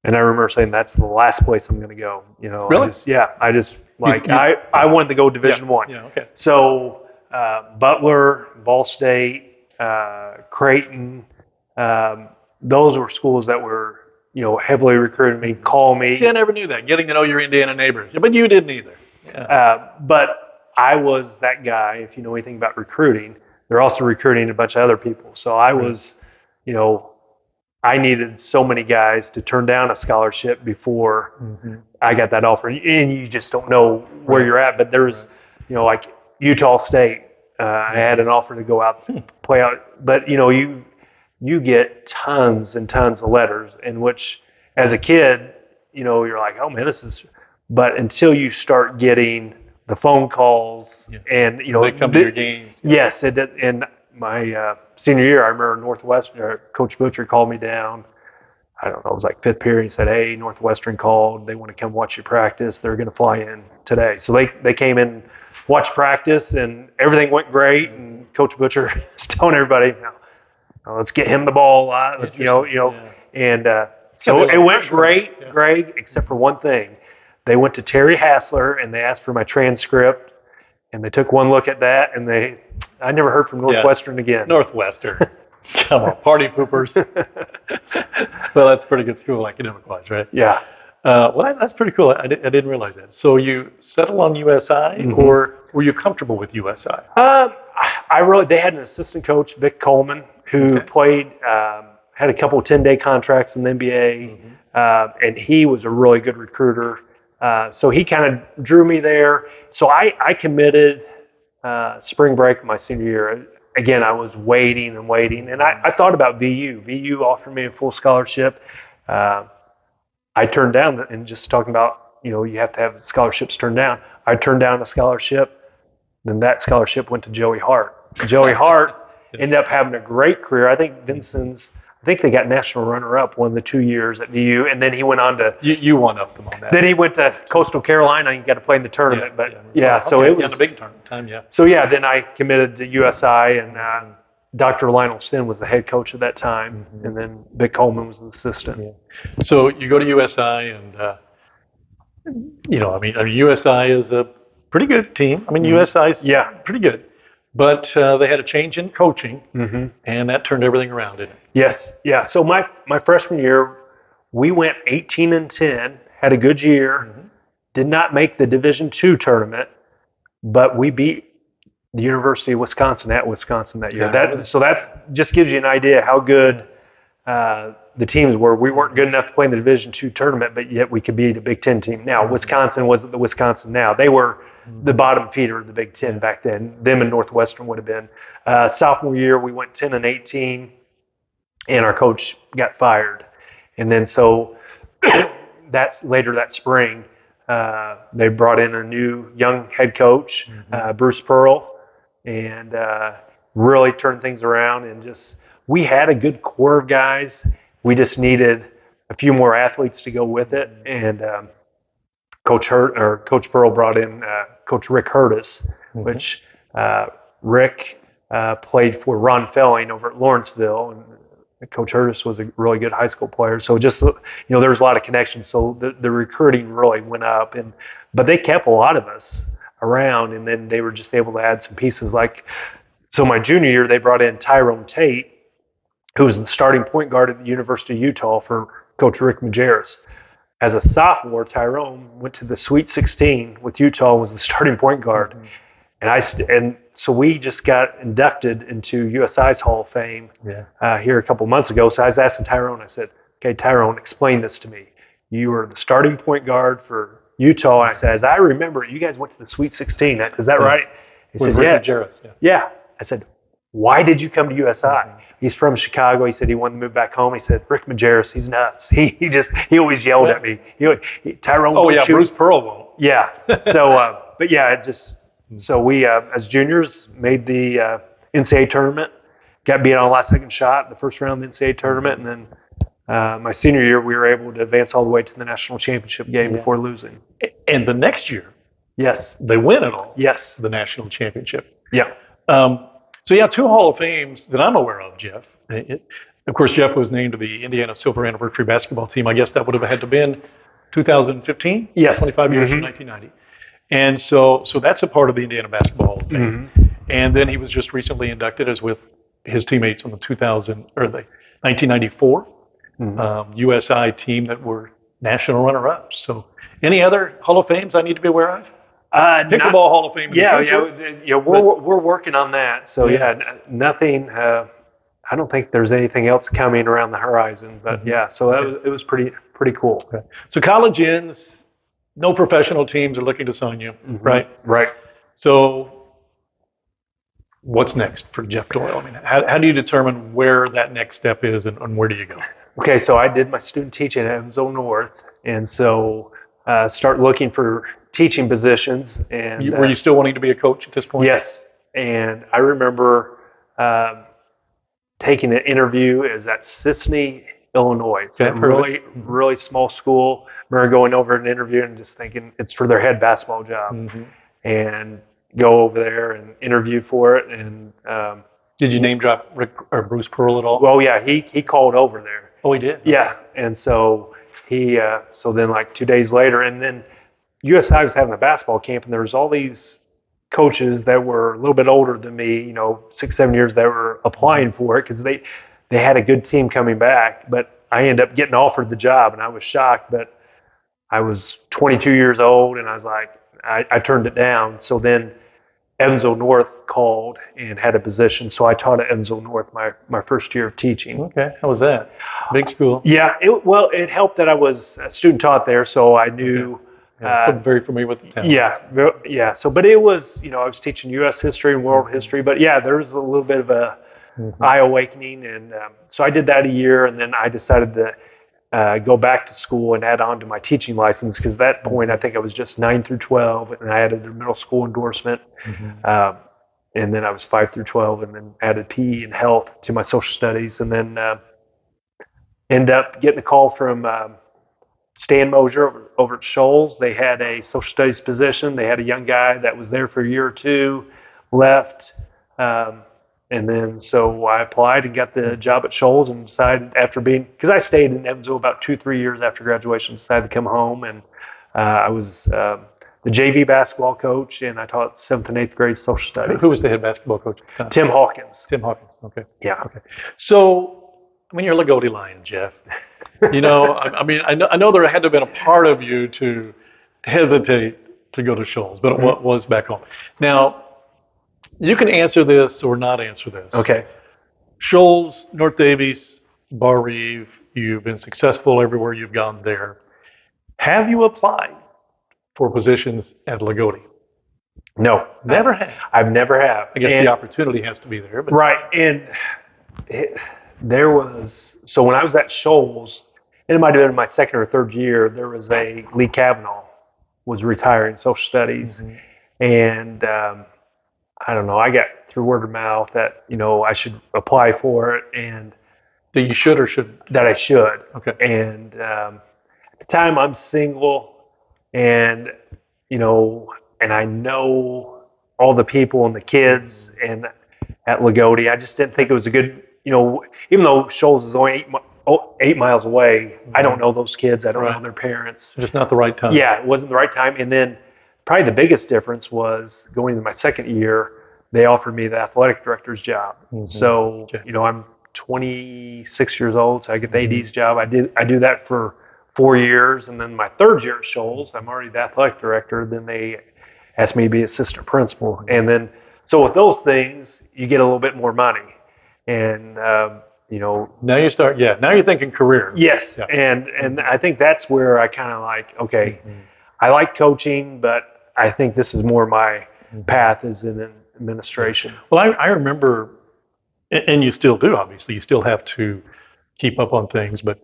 And I remember saying, that's the last place I'm going to go. You know, Really? I wanted to go Division One. Yeah, okay. So Butler, Ball State, Creighton, those were schools that were, heavily recruiting me, call me. See, I never knew that, getting to know your Indiana neighbors. But you didn't either. Yeah. But I was that guy, if you know anything about recruiting. They're also recruiting a bunch of other people. So I was, I needed so many guys to turn down a scholarship before I got that offer. And you just don't know where you're at. But there's, like Utah State, I had an offer to go out and play out. But, you get tons and tons of letters in which, as a kid, you're like, oh man, this is, but until you start getting the phone calls and, they come to your games. Yes. And my senior year, I remember Northwestern, Coach Butcher called me down. I don't know, it was like fifth period. He said, hey, Northwestern called. They want to come watch you practice. They're going to fly in today. So they came in, watched practice, and everything went great. And Coach Butcher is telling everybody, let's get him the ball a lot. Let's, and so it went great, Greg, except for one thing. They went to Terry Hassler and they asked for my transcript, and they took one look at that, and I never heard from Northwestern again. Northwestern. Come on, party poopers. Well, that's a pretty good school academic-wise, right? Yeah. Well, that's pretty cool. I didn't realize that. So you settled on USI, or were you comfortable with USI? They had an assistant coach, Vic Coleman, who played, had a couple of 10-day contracts in the NBA, and he was a really good recruiter. So he kind of drew me there. So I committed spring break my senior year. Again, I was waiting, and I thought about VU. VU offered me a full scholarship. I turned down, and just talking about, you have to have scholarships turned down. I turned down a scholarship, then that scholarship went to Joey Hart. Joey Hart ended up having a great career. I think they got national runner-up one of the 2 years at VU, and then he went on to... You one-upped them on that. Then he went to Coastal Carolina and got to play in the tournament. So it was... the big tournament time, So then I committed to USI, and Dr. Lionel Sin was the head coach at that time, and then Vic Coleman was the assistant. Yeah. So you go to USI, and, USI is a pretty good team. USI's pretty good. But they had a change in coaching, and that turned everything around, didn't it? Yes, yeah. So my freshman year, we went 18-10, had a good year, did not make the Division II tournament, but we beat the University of Wisconsin at Wisconsin that year. So that just gives you an idea how good the teams were. We weren't good enough to play in the Division II tournament, but yet we could beat a Big Ten team. Now, Wisconsin wasn't the Wisconsin now. They were the bottom feeder of the Big Ten back then. Them and Northwestern would have been. Sophomore year, we went 10-18, and our coach got fired. And then so that's later that spring, they brought in a new young head coach, Bruce Pearl, and really turned things around. And we had a good core of guys. We just needed a few more athletes to go with it. And Coach Pearl brought in Coach Rick Hurtis, which Rick played for Ron Felling over at Lawrenceville, and Coach Hurtis was a really good high school player. So there's a lot of connections. So the recruiting really went up, but they kept a lot of us around, and then they were just able to add some pieces. So my junior year, they brought in Tyrone Tate, who was the starting point guard at the University of Utah for Coach Rick Majerus. As a sophomore, Tyrone went to the Sweet 16 with Utah, was the starting point guard. And so we just got inducted into USI's Hall of Fame here a couple months ago. So I was asking Tyrone, I said, okay, Tyrone, explain this to me. You were the starting point guard for Utah. And I said, as I remember, you guys went to the Sweet 16. Is that right? He said, Rick Majerus, yeah. I said, why did you come to USI? He's from Chicago. He said he wanted to move back home. He said, Rick Majerus, he's nuts. He always yelled at me. Tyrone. Oh yeah, Bruce Pearl won't. Yeah. So, but yeah, so we, as juniors, made the NCAA tournament, got beat on the last second shot, the first round of the NCAA tournament. And then my senior year, we were able to advance all the way to the national championship game before losing. And the next year, yes, they win it all. Yes. The national championship. Yeah. So yeah, 2 Hall of Fames that I'm aware of, Jeff. Of course, Jeff was named to the Indiana Silver Anniversary basketball team. I guess that would have had to been 2015. Yes. 25 years from 1990. And so that's a part of the Indiana Basketball Hall of Fame. And then he was just recently inducted as with his teammates on the 1994 USI team that were national runner-ups. So any other Hall of Fames I need to be aware of? Pickleball Hall of Fame. We're working on that. So nothing. I don't think there's anything else coming around the horizon. But so it was pretty cool. Okay. So college ends. No professional teams are looking to sign you, right? Right. So what's next for Jeff Doyle? I mean, how do you determine where that next step is and where do you go? Okay, so I did my student teaching at Evansville North, and so start looking for teaching positions. And were you still wanting to be a coach at this point? Yes, and I remember taking an interview. It was at Sisney, Illinois. It's a really small school. I remember going over an interview and just thinking it's for their head basketball job, and go over there and interview for it. And did you name drop Rick or Bruce Pearl at all? Well, yeah, he called over there. Oh, he did? Yeah, and so so then like 2 days later, and then USI was having a basketball camp, and there was all these coaches that were a little bit older than me, 6, 7 years, that were applying for it because they had a good team coming back. But I ended up getting offered the job, and I was shocked. But I was 22 years old, and I was like, I turned it down. So then Evansville North called and had a position. So I taught at Evansville North my first year of teaching. Okay. How was that? Big school? Yeah. It helped that I was a student taught there, so I knew. Very familiar with the town. Yeah. So, but it was, I was teaching U.S. history and world history. But yeah, there was a little bit of a eye awakening, and so I did that a year, and then I decided to go back to school and add on to my teaching license, because at that point I think I was just 9 through 12, and I added a middle school endorsement, and then I was 5 through 12, and then added PE and health to my social studies, and then end up getting a call from Stan Mosier over at Shoals. They had a social studies position. They had a young guy that was there for a year or two, left. And then so I applied and got the job at Shoals, and decided because I stayed in Evansville about 2-3 years after graduation, decided to come home. And I was the JV basketball coach, and I taught 7th and 8th grade social studies. Who was the head basketball coach at the time? Tim Hawkins. Tim Hawkins, okay. Yeah. Okay. So, I mean, you're a Lagodi Lion, Jeff. I know there had to have been a part of you to hesitate to go to Shoals, but it was back home. Now, you can answer this or not answer this. Okay. Shoals, North Davies, Bar Reeve, you've been successful everywhere you've gone there. Have you applied for positions at Lagodi? No. Never have. I've never have. I guess the opportunity has to be there. But right. And there was, so when I was at Shoals, it might have been my 2nd or 3rd year, there was Lee Kavanaugh was retiring social studies. And I don't know, I got through word of mouth that, I should apply for it, and that you should or should? That I should. Okay. And at the time I'm single, and, and I know all the people and the kids and at Lagodi. I just didn't think it was a good, even though Shoals is only 8 miles away, I don't know those kids. I don't know their parents. Just not the right time. Yeah, it wasn't the right time. And then probably the biggest difference was going into my 2nd year, they offered me the athletic director's job. So, I'm 26 years old, so I get the AD's job. I do that for 4 years, and then my 3rd year at Shoals, I'm already the athletic director. Then they asked me to be assistant principal. And then, so with those things, you get a little bit more money. And, now you start, now you're thinking career. Yes. Yeah. And I think that's where I kind of like, okay, I like coaching, but I think this is more my path is in administration. Well, I remember And you still do, obviously. You still have to keep up on things. But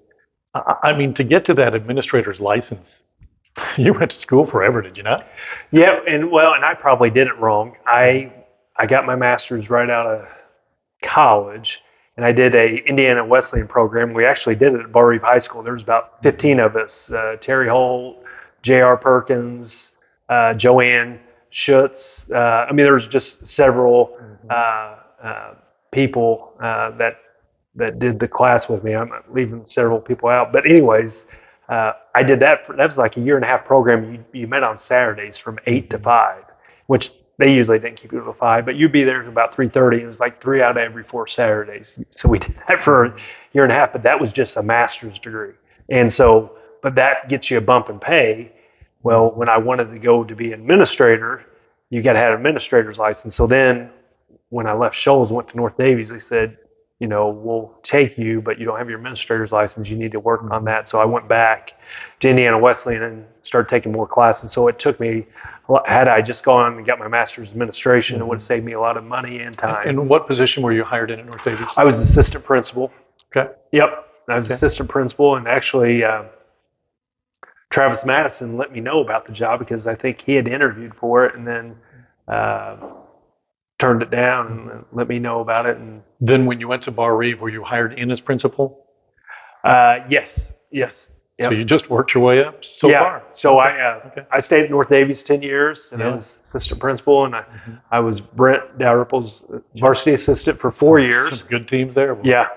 I mean, to get to that administrator's license, you went to school forever, did you not? Yeah, and I probably did it wrong. I got my master's right out of college, and I did a Indiana Wesleyan program. We actually did it at Bar Reeve High School. There was about 15 of us: Terry Holt, J.R. Perkins, Joanne Schutz. I mean, there was just several people that did the class with me. I'm leaving several people out, but anyways, I did that. That was like a year and a half program. You met on Saturdays from 8 to 5, which they usually didn't keep you till 5, but you'd be there till about 3:30. It was like 3 out of every 4 Saturdays. So we did that for a year and a half, but that was just a master's degree. And so, but that gets you a bump in pay. Well, when I wanted to go to be an administrator, you got to have an administrator's license. So then when I left Shoals, went to North Davies, they said, we'll take you, but you don't have your administrator's license. You need to work on that. So I went back to Indiana Wesleyan and started taking more classes. So it took me, had I just gone and got my master's in administration, it would have saved me a lot of money and time. And what position were you hired in at North Davies? I was assistant principal. Okay. Yep. I was assistant principal, and actually Travis Madison let me know about the job because I think he had interviewed for it and then turned it down and let me know about it. And then when you went to Bar Reeve, were you hired in as principal? Yes. Yep. So you just worked your way up so far? So I stayed at North Davies 10 years, and I was assistant principal, and I was Brent Dalrypple's varsity assistant for 4 years. Some good teams there. Yeah,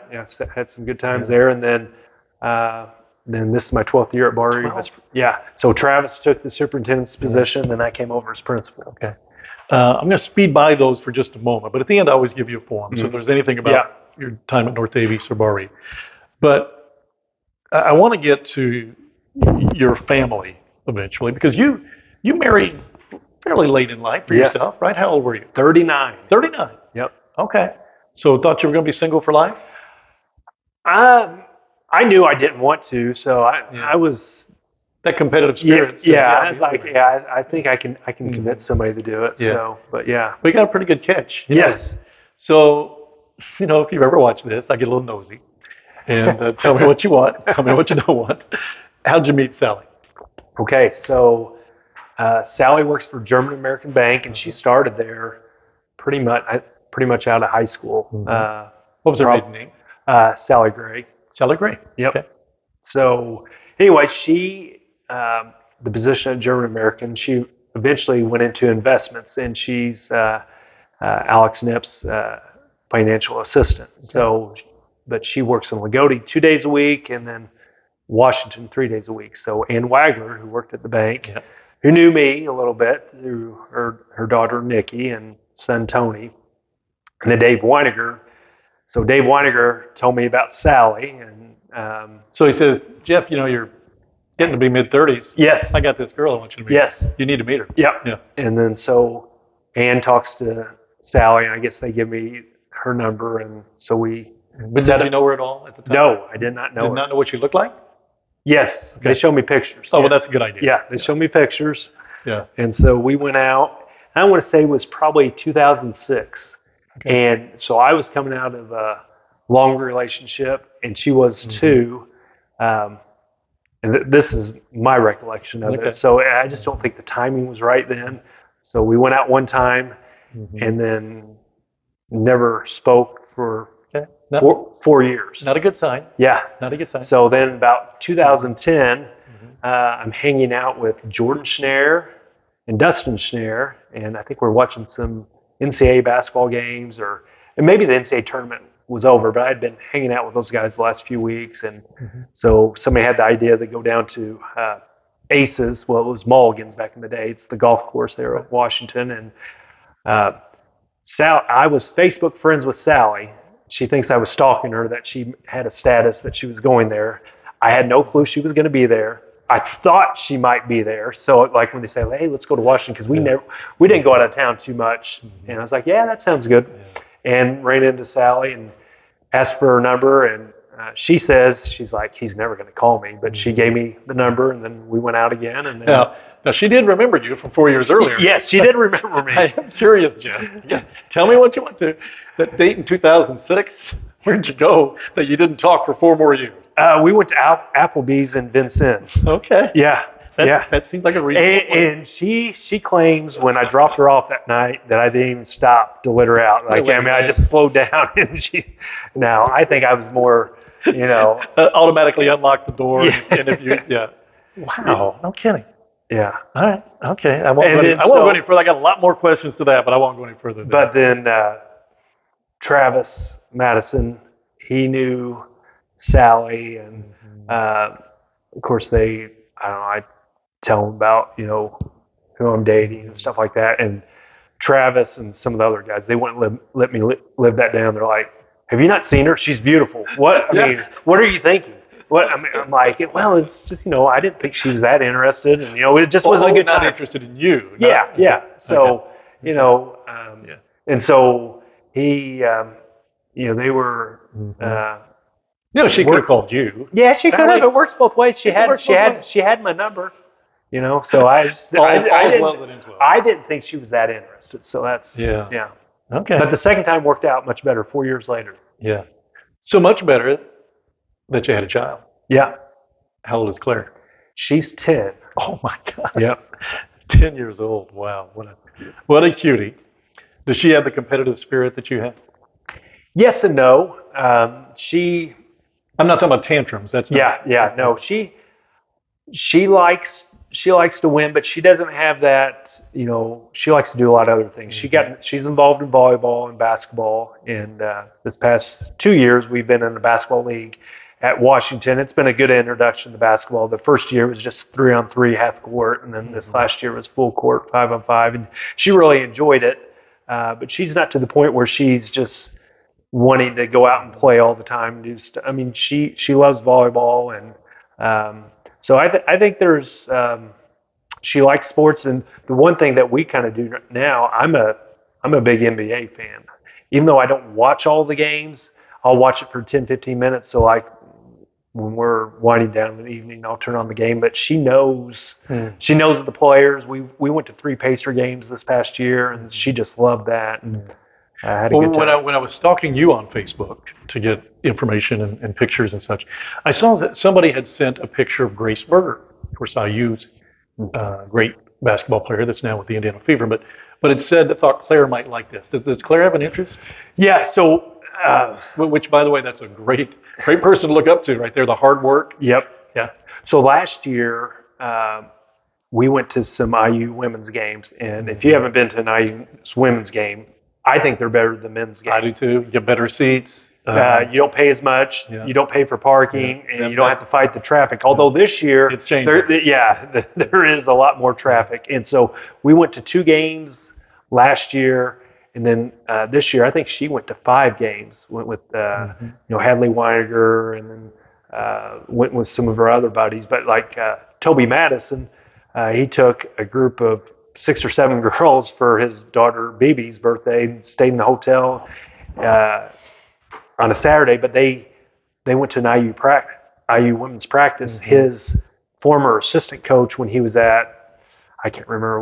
had some good times there, and then this is my 12th year at Bar Reeve. Yeah. So Travis took the superintendent's position, and I came over as principal. Okay. I'm going to speed by those for just a moment, but at the end I always give you a form. So if there's anything about your time at North Davies or Bar Reeve. But I want to get to your family eventually, because you married fairly late in life for yourself, right? How old were you? 39. 39? Yep. Okay. So thought you were going to be single for life? I knew I didn't want to, so I was... That competitive spirit. I was like, I think I can convince somebody to do it. Yeah. So, but yeah. We got a pretty good catch. Yes. So, if you've ever watched this, I get a little nosy. And tell me what you want. Tell me what you don't want. How'd you meet Sally? Okay, so Sally works for German American Bank, and she started there pretty much out of high school. What was her maiden name? Sally Gray. Sally Gray. Yep. Okay. So anyway, she the position at German American, she eventually went into investments, and she's Alex Knipp's financial assistant. Okay. So, but she works in Lagodi 2 days a week, and then Washington 3 days a week. So Ann Wagler, who worked at the bank, who knew me a little bit through her daughter Nikki and son Tony, and then Dave Weiniger. So Dave Weiniger told me about Sally, and so he says, Jeff, you're getting to be mid-30s. Yes. I got this girl I want you to meet. Yes. You need to meet her. Yeah. And then so Ann talks to Sally, and I guess they give me her number, and so we... But did you know her at all at the time? No, I did not know her. Did not know what she looked like? Yes. Okay. They showed me pictures. Oh, well, that's a good idea. Yeah, they showed me pictures. Yeah. And so we went out. I want to say it was probably 2006. Okay. And so I was coming out of a long relationship, and she was too. And this is my recollection of it. So I just don't think the timing was right then. So we went out one time and then never spoke for 4 years. Not a good sign. Yeah. Not a good sign. So then about 2010, I'm hanging out with Jordan Schneer and Dustin Schneer, and I think we're watching some NCAA basketball games, and maybe the NCAA tournament was over, but I'd been hanging out with those guys the last few weeks, and so somebody had the idea to go down to Aces. Well, it was Mulligan's back in the day. It's the golf course there at Washington, and I was Facebook friends with Sally. She thinks I was stalking her, that she had a status that she was going there. I had no clue she was going to be there. I thought she might be there. So like when they say, hey, let's go to Washington, because we didn't go out of town too much. And I was like, yeah, that sounds good. And ran into Sally and asked for her number. And she says, she's like, he's never going to call me. But she gave me the number, and then we went out again. And then, now, Now, she did remember you from 4 years earlier. Yes, she did remember me. I am curious, Jeff. Yeah. Tell me what you went to. That date in 2006, where'd you go that you didn't talk for 4 more years? We went to Applebee's in Vincennes. Okay. Yeah. That seems like a reasonable plan. And she claims when I dropped her off that night that I didn't even stop to let her out. Like, Wait, I just slowed down, and now I think I was more, automatically unlock the door. Yeah. And if you, yeah. Wow. No kidding. yeah. All right. Okay. I won't go any further. I got a lot more questions to that, but I won't go any further. But then Travis Madison, he knew Sally, and of course I tell him about, who I'm dating and stuff like that. And Travis and some of the other guys, they wouldn't let me live that down. They're like, "Have you not seen her? She's beautiful. What? I mean, what are you thinking?" What? I mean, I'm like, well, it's just, I didn't think she was that interested, and it just wasn't a good time. Not interested in you. Yeah. So, Yeah. and so he, they were. She could have called you. Yeah, she could have. It works both ways. She ways. had my number. So I didn't think she was that interested. So that's yeah. Okay. But the second time worked out much better 4 years later. Yeah. So much better that you had a child. Yeah. How old is Claire? She's 10. Oh my gosh. Yep. 10 years old. Wow. What a cutie. Does she have the competitive spirit that you have? Yes and no. I'm not talking about tantrums. That's not. Yeah. No, she likes to win, but she doesn't have that. She likes to do a lot of other things. She's involved in volleyball and basketball. And this past 2 years, we've been in the basketball league at Washington. It's been a good introduction to basketball. The first year was just 3-on-3 half court, and then this last year was full court 5-on-5, and she really enjoyed it. But she's not to the point where she's just wanting to go out and play all the time and do stuff. I mean, she loves volleyball, and so I think there's she likes sports. And the one thing that we kind of do now, I'm a big NBA fan. Even though I don't watch all the games, I'll watch it for 10-15 minutes. So like when we're winding down in the evening, I'll turn on the game. But she knows the players. We went to 3 Pacer games this past year, and she just loved that. And I had a good time. When I was stalking you on Facebook to get information and pictures and such, I saw that somebody had sent a picture of Grace Berger. Of course, IU's great basketball player that's now with the Indiana Fever. But it said that thought Claire might like this. Does Claire have an interest? Yeah. So. Which, by the way, that's a great person to look up to right there. The hard work. Yep. Yeah. So last year, we went to some IU women's games, and if you haven't been to an IU women's game, I think they're better than men's games. I do too. Get better seats. You don't pay as much. Yeah. You don't pay for parking, and you don't have to fight the traffic. Although this year, it's changing. There is a lot more traffic, and so we went to 2 games last year. And then this year, I think she went to 5 games. Went with Hadley Weiniger, and then went with some of her other buddies. But like Toby Madison, he took a group of 6 or 7 girls for his daughter BB's birthday, and stayed in the hotel on a Saturday. But they went to an IU women's practice. His former assistant coach, when he was at, I can't remember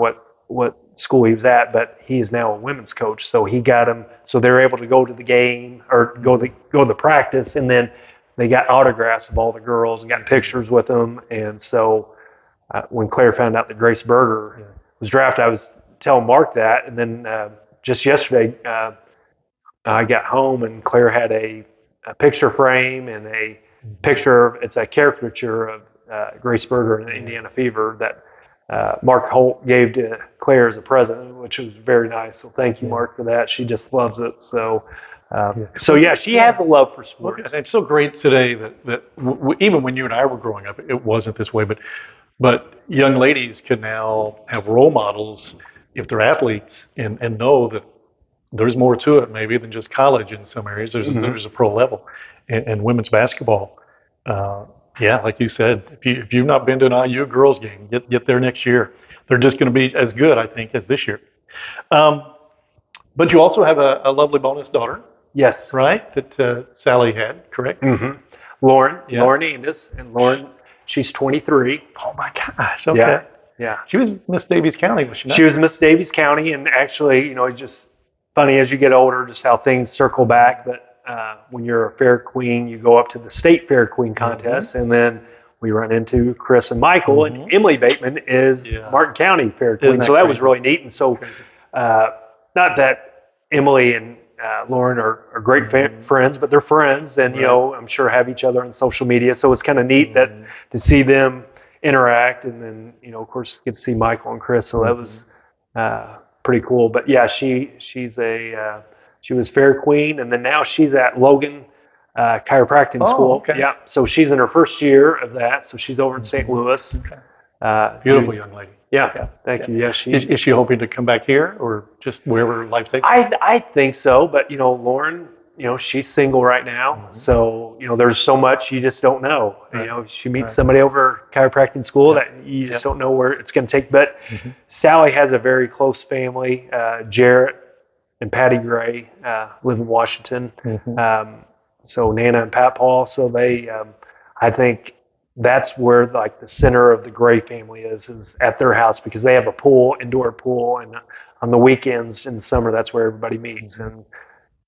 what school he was at, but he is now a women's coach. So he got them, so they were able to go to the game or go to the practice, and then they got autographs of all the girls and got pictures with them. And so when Claire found out that Grace Berger was drafted, I was telling Mark that, and then just yesterday I got home and Claire had a picture frame and a picture. It's a caricature of Grace Berger in the Indiana Fever that Mark Holt gave to Claire as a present, which was very nice. So thank you, Mark, for that. She just loves it. So, she has a love for sports. Look, it's so great today that even when you and I were growing up, it wasn't this way. But young ladies can now have role models if they're athletes and know that there's more to it maybe than just college in some areas. There's a pro level, and women's basketball. Like you said, if you've not been to an IU girls game, get there next year. They're just going to be as good, I think, as this year. But you also have a lovely bonus daughter. Yes. Right? That Sally had, correct? Mm-hmm. Lauren Andis. And Lauren, she's 23. Oh, my gosh. Okay. Yeah. She was Miss Davies County, was she not? She was Miss Davies County, and actually, it's just funny as you get older, just how things circle back. But when you're a fair queen, you go up to the state fair queen contest, and then we run into Chris and Michael, and Emily Bateman is Martin County fair queen. So that was really neat. And so, not that Emily and Lauren are great friends, but they're friends, and I'm sure have each other on social media. So it's kind of neat that to see them interact, and then of course get to see Michael and Chris. So that was pretty cool. But yeah, she was fair queen, and then now she's at Logan chiropractic school. Okay. Yeah, so she's in her first year of that. So she's over in St. Louis. Okay. Beautiful young lady. Yeah. Thank you. Yeah, is she hoping to come back here, or just wherever life takes her? I think so, but Lauren, she's single right now, so there's so much you just don't know. Right. She meets somebody over chiropractic school that you just don't know where it's going to take. But Sally has a very close family. Jarrett and Patty Gray live in Washington. So Nana and Pat Paul. So they, I think that's where like the center of the Gray family is at their house, because they have a pool, indoor pool, and on the weekends in the summer, that's where everybody meets. And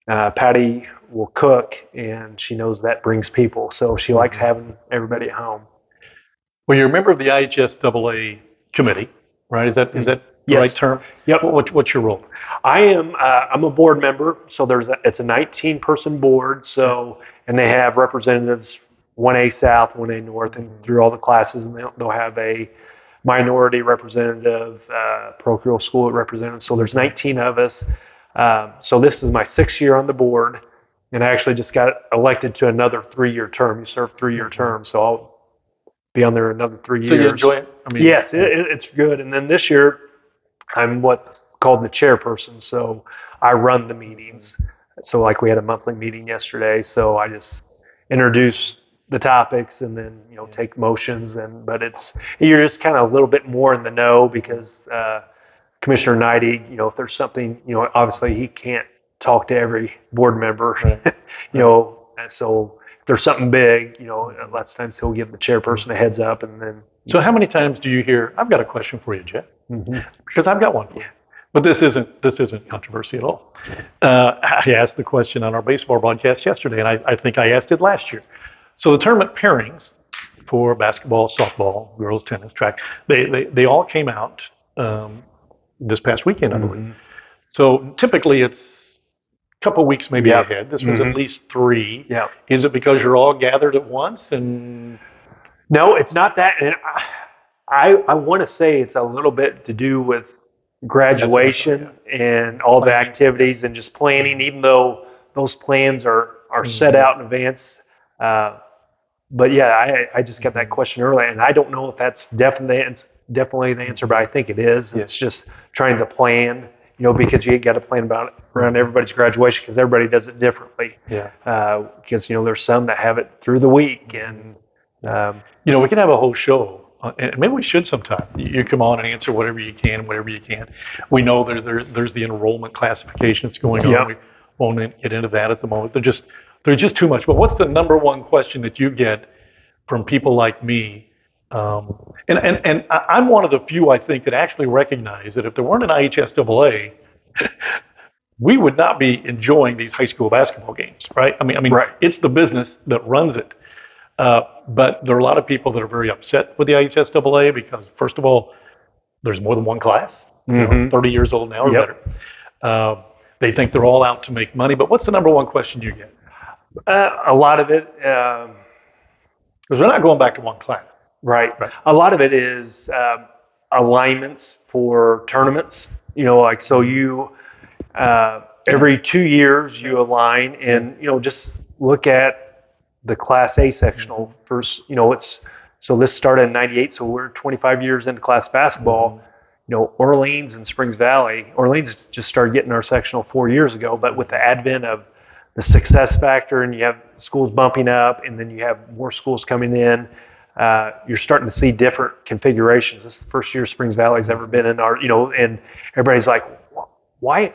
Patty will cook, and she knows that brings people, so she likes having everybody at home. Well, you're a member of the IHSAA committee, right? Is that the right term? Yep. What's your role? I'm a board member, so it's a 19-person board. So, and they have representatives 1A South, 1A North, and through all the classes, and they'll have a minority representative, parochial school representative. So there's 19 of us. So this is my 6th year on the board, and I actually just got elected to another 3-year term. You serve 3-year terms, so I'll be on there another 3 years. So you enjoy it? Yes, it's good. And then this year, I'm what's called the chairperson, so I run the meetings. So like we had a monthly meeting yesterday, so I just introduce the topics and then take motions, but you're just kind of a little bit more in the know, because Commissioner Knighty, if there's something, obviously he can't talk to every board member, and so if there's something big, lots of times he'll give the chairperson a heads up, and then. So how many times do you hear, I've got a question for you, Jeff, because I've got one for you. But this isn't controversy at all. I asked the question on our baseball broadcast yesterday, and I think I asked it last year. So the tournament pairings for basketball, softball, girls tennis, track, they all came out this past weekend, I believe. So typically it's a couple weeks maybe ahead. This was at least 3. Yeah. Is it because you're all gathered at once? And no, it's not that. And I want to say it's a little bit to do with graduation and all the activities and just planning, even though those plans are set out in advance. But yeah, I just got that question earlier, and I don't know if that's definitely the answer, but I think it is. It's just trying to plan, because you got to plan around everybody's graduation, because everybody does it differently. Yeah. Because there's some that have it through the week, and we can have a whole show. And maybe we should sometime. You come on and answer whatever you can, whatever you can. We know there's the enrollment classification that's going on. We won't get into that at the moment. There's just too much. But what's the number one question that you get from people like me? And I'm one of the few, I think, that actually recognize that if there weren't an IHSAA, we would not be enjoying these high school basketball games, right? I mean, It's the business that runs it. But there are a lot of people that are very upset with the IHSAA because, first of all, there's more than one class, 30 years old now or better. They think they're all out to make money. But what's the number one question you get? A lot of it, because we're not going back to one class. Right. A lot of it is alignments for tournaments. So you every 2 years you align, and just look at the Class A sectional first. So this started in '98, so we're 25 years into class basketball. Orleans and Springs Valley. Orleans just started getting our sectional 4 years ago, but with the advent of the success factor, and you have schools bumping up, and then you have more schools coming in, you're starting to see different configurations. This is the first year Springs Valley's ever been in our, and everybody's like, why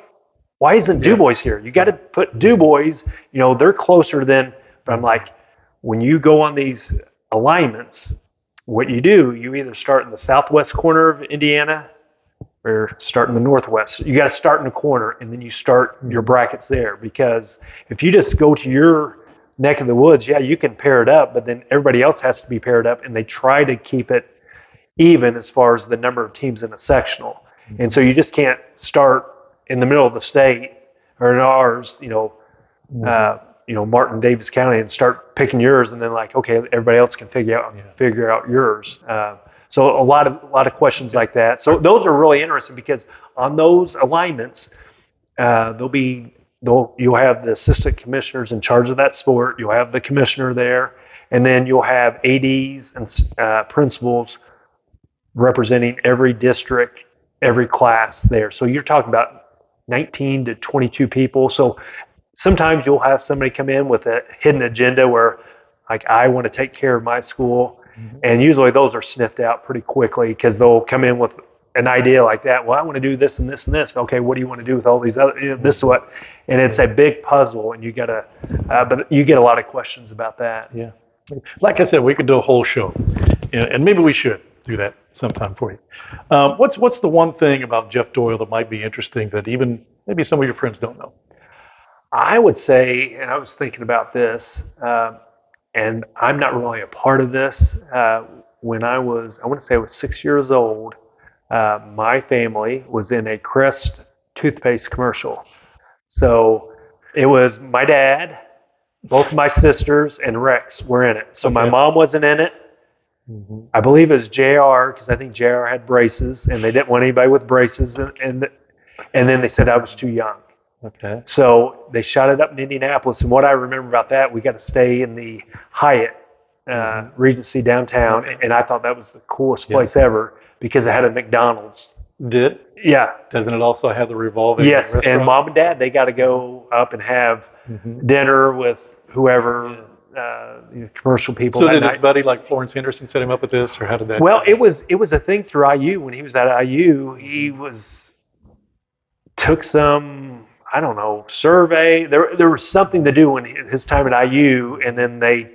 isn't Du Bois here? You got to put Du Bois, they're closer than, but I'm like, when you go on these alignments, what you do, you either start in the southwest corner of Indiana or start in the northwest. You got to start in a corner, and then you start your brackets there, because if you just go to your neck of the woods, yeah, you can pair it up, but then everybody else has to be paired up, and they try to keep it even as far as the number of teams in a sectional. And so you just can't start in the middle of the state or in ours, Martin, Davis County, and start picking yours, and then like, okay, everybody else can figure out yours. So a lot of questions like that. So those are really interesting, because on those alignments, you'll have the assistant commissioners in charge of that sport. You'll have the commissioner there, and then you'll have ADs and principals representing every district, every class there. So you're talking about 19 to 22 people. So sometimes you'll have somebody come in with a hidden agenda where, like, I want to take care of my school. And usually those are sniffed out pretty quickly, because they'll come in with an idea like that. Well, I want to do this and this and this. Okay, what do you want to do with all these other, this is what, and it's a big puzzle, and you gotta, but you get a lot of questions about that. Yeah. Like I said, we could do a whole show, and maybe we should do that sometime for you. What's the one thing about Jeff Doyle that might be interesting that even maybe some of your friends don't know? I would say, and I was thinking about this, and I'm not really a part of this. When I want to say I was 6 years old, my family was in a Crest toothpaste commercial. So it was my dad, both my sisters, and Rex were in it. So my mom wasn't in it. I believe it was JR, because I think JR had braces, and they didn't want anybody with braces, and then they said I was too young. Okay. So they shot it up in Indianapolis, and what I remember about that, we got to stay in the Hyatt Regency downtown, and I thought that was the coolest place ever, because it had a McDonald's. Did? Yeah. Doesn't it also have the revolving Yes, restaurant? and mom and dad, they got to go up and have dinner with whoever, commercial people. So that did night. his buddy, like Florence Henderson, set him up with this, or how did that? Well, it was a thing through IU. When he was at IU, he took some, I don't know, survey. There was something to do when his time at IU, and then they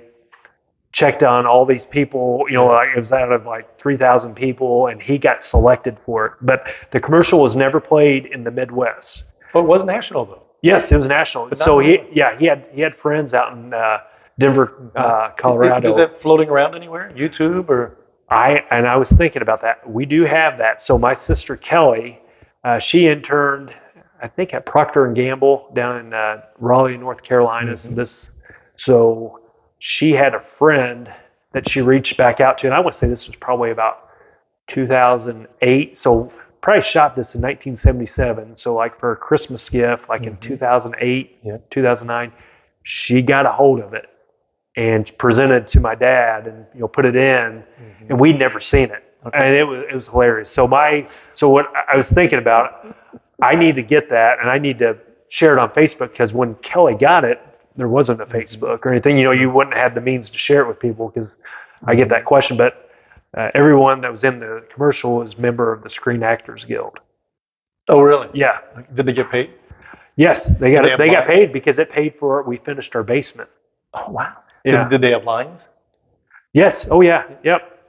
checked on all these people. Like it was out of like 3,000 people, and he got selected for it. But the commercial was never played in the Midwest. But it was national though. Yes, it was national. So he had friends out in Denver, Colorado. Is that floating around anywhere? YouTube or? I was thinking about that. We do have that. So my sister Kelly, she interned, I think, at Procter and Gamble down in Raleigh, North Carolina. So she had a friend that she reached back out to, and I would say this was probably about 2008. So probably shot this in 1977. So like for a Christmas gift, like in 2008, 2009, she got a hold of it and presented to my dad, and put it in, and we'd never seen it, and it was hilarious. So what I was thinking about, I need to get that, and I need to share it on Facebook, because when Kelly got it, there wasn't a Facebook or anything. You wouldn't have the means to share it with people, because I get that question. But everyone that was in the commercial was a member of the Screen Actors Guild. Oh, really? Yeah. Did they get paid? Yes, they got paid, because it paid for it. We finished our basement. Oh, wow. Yeah. Did they have lines? Yes. Oh, yeah. Yep.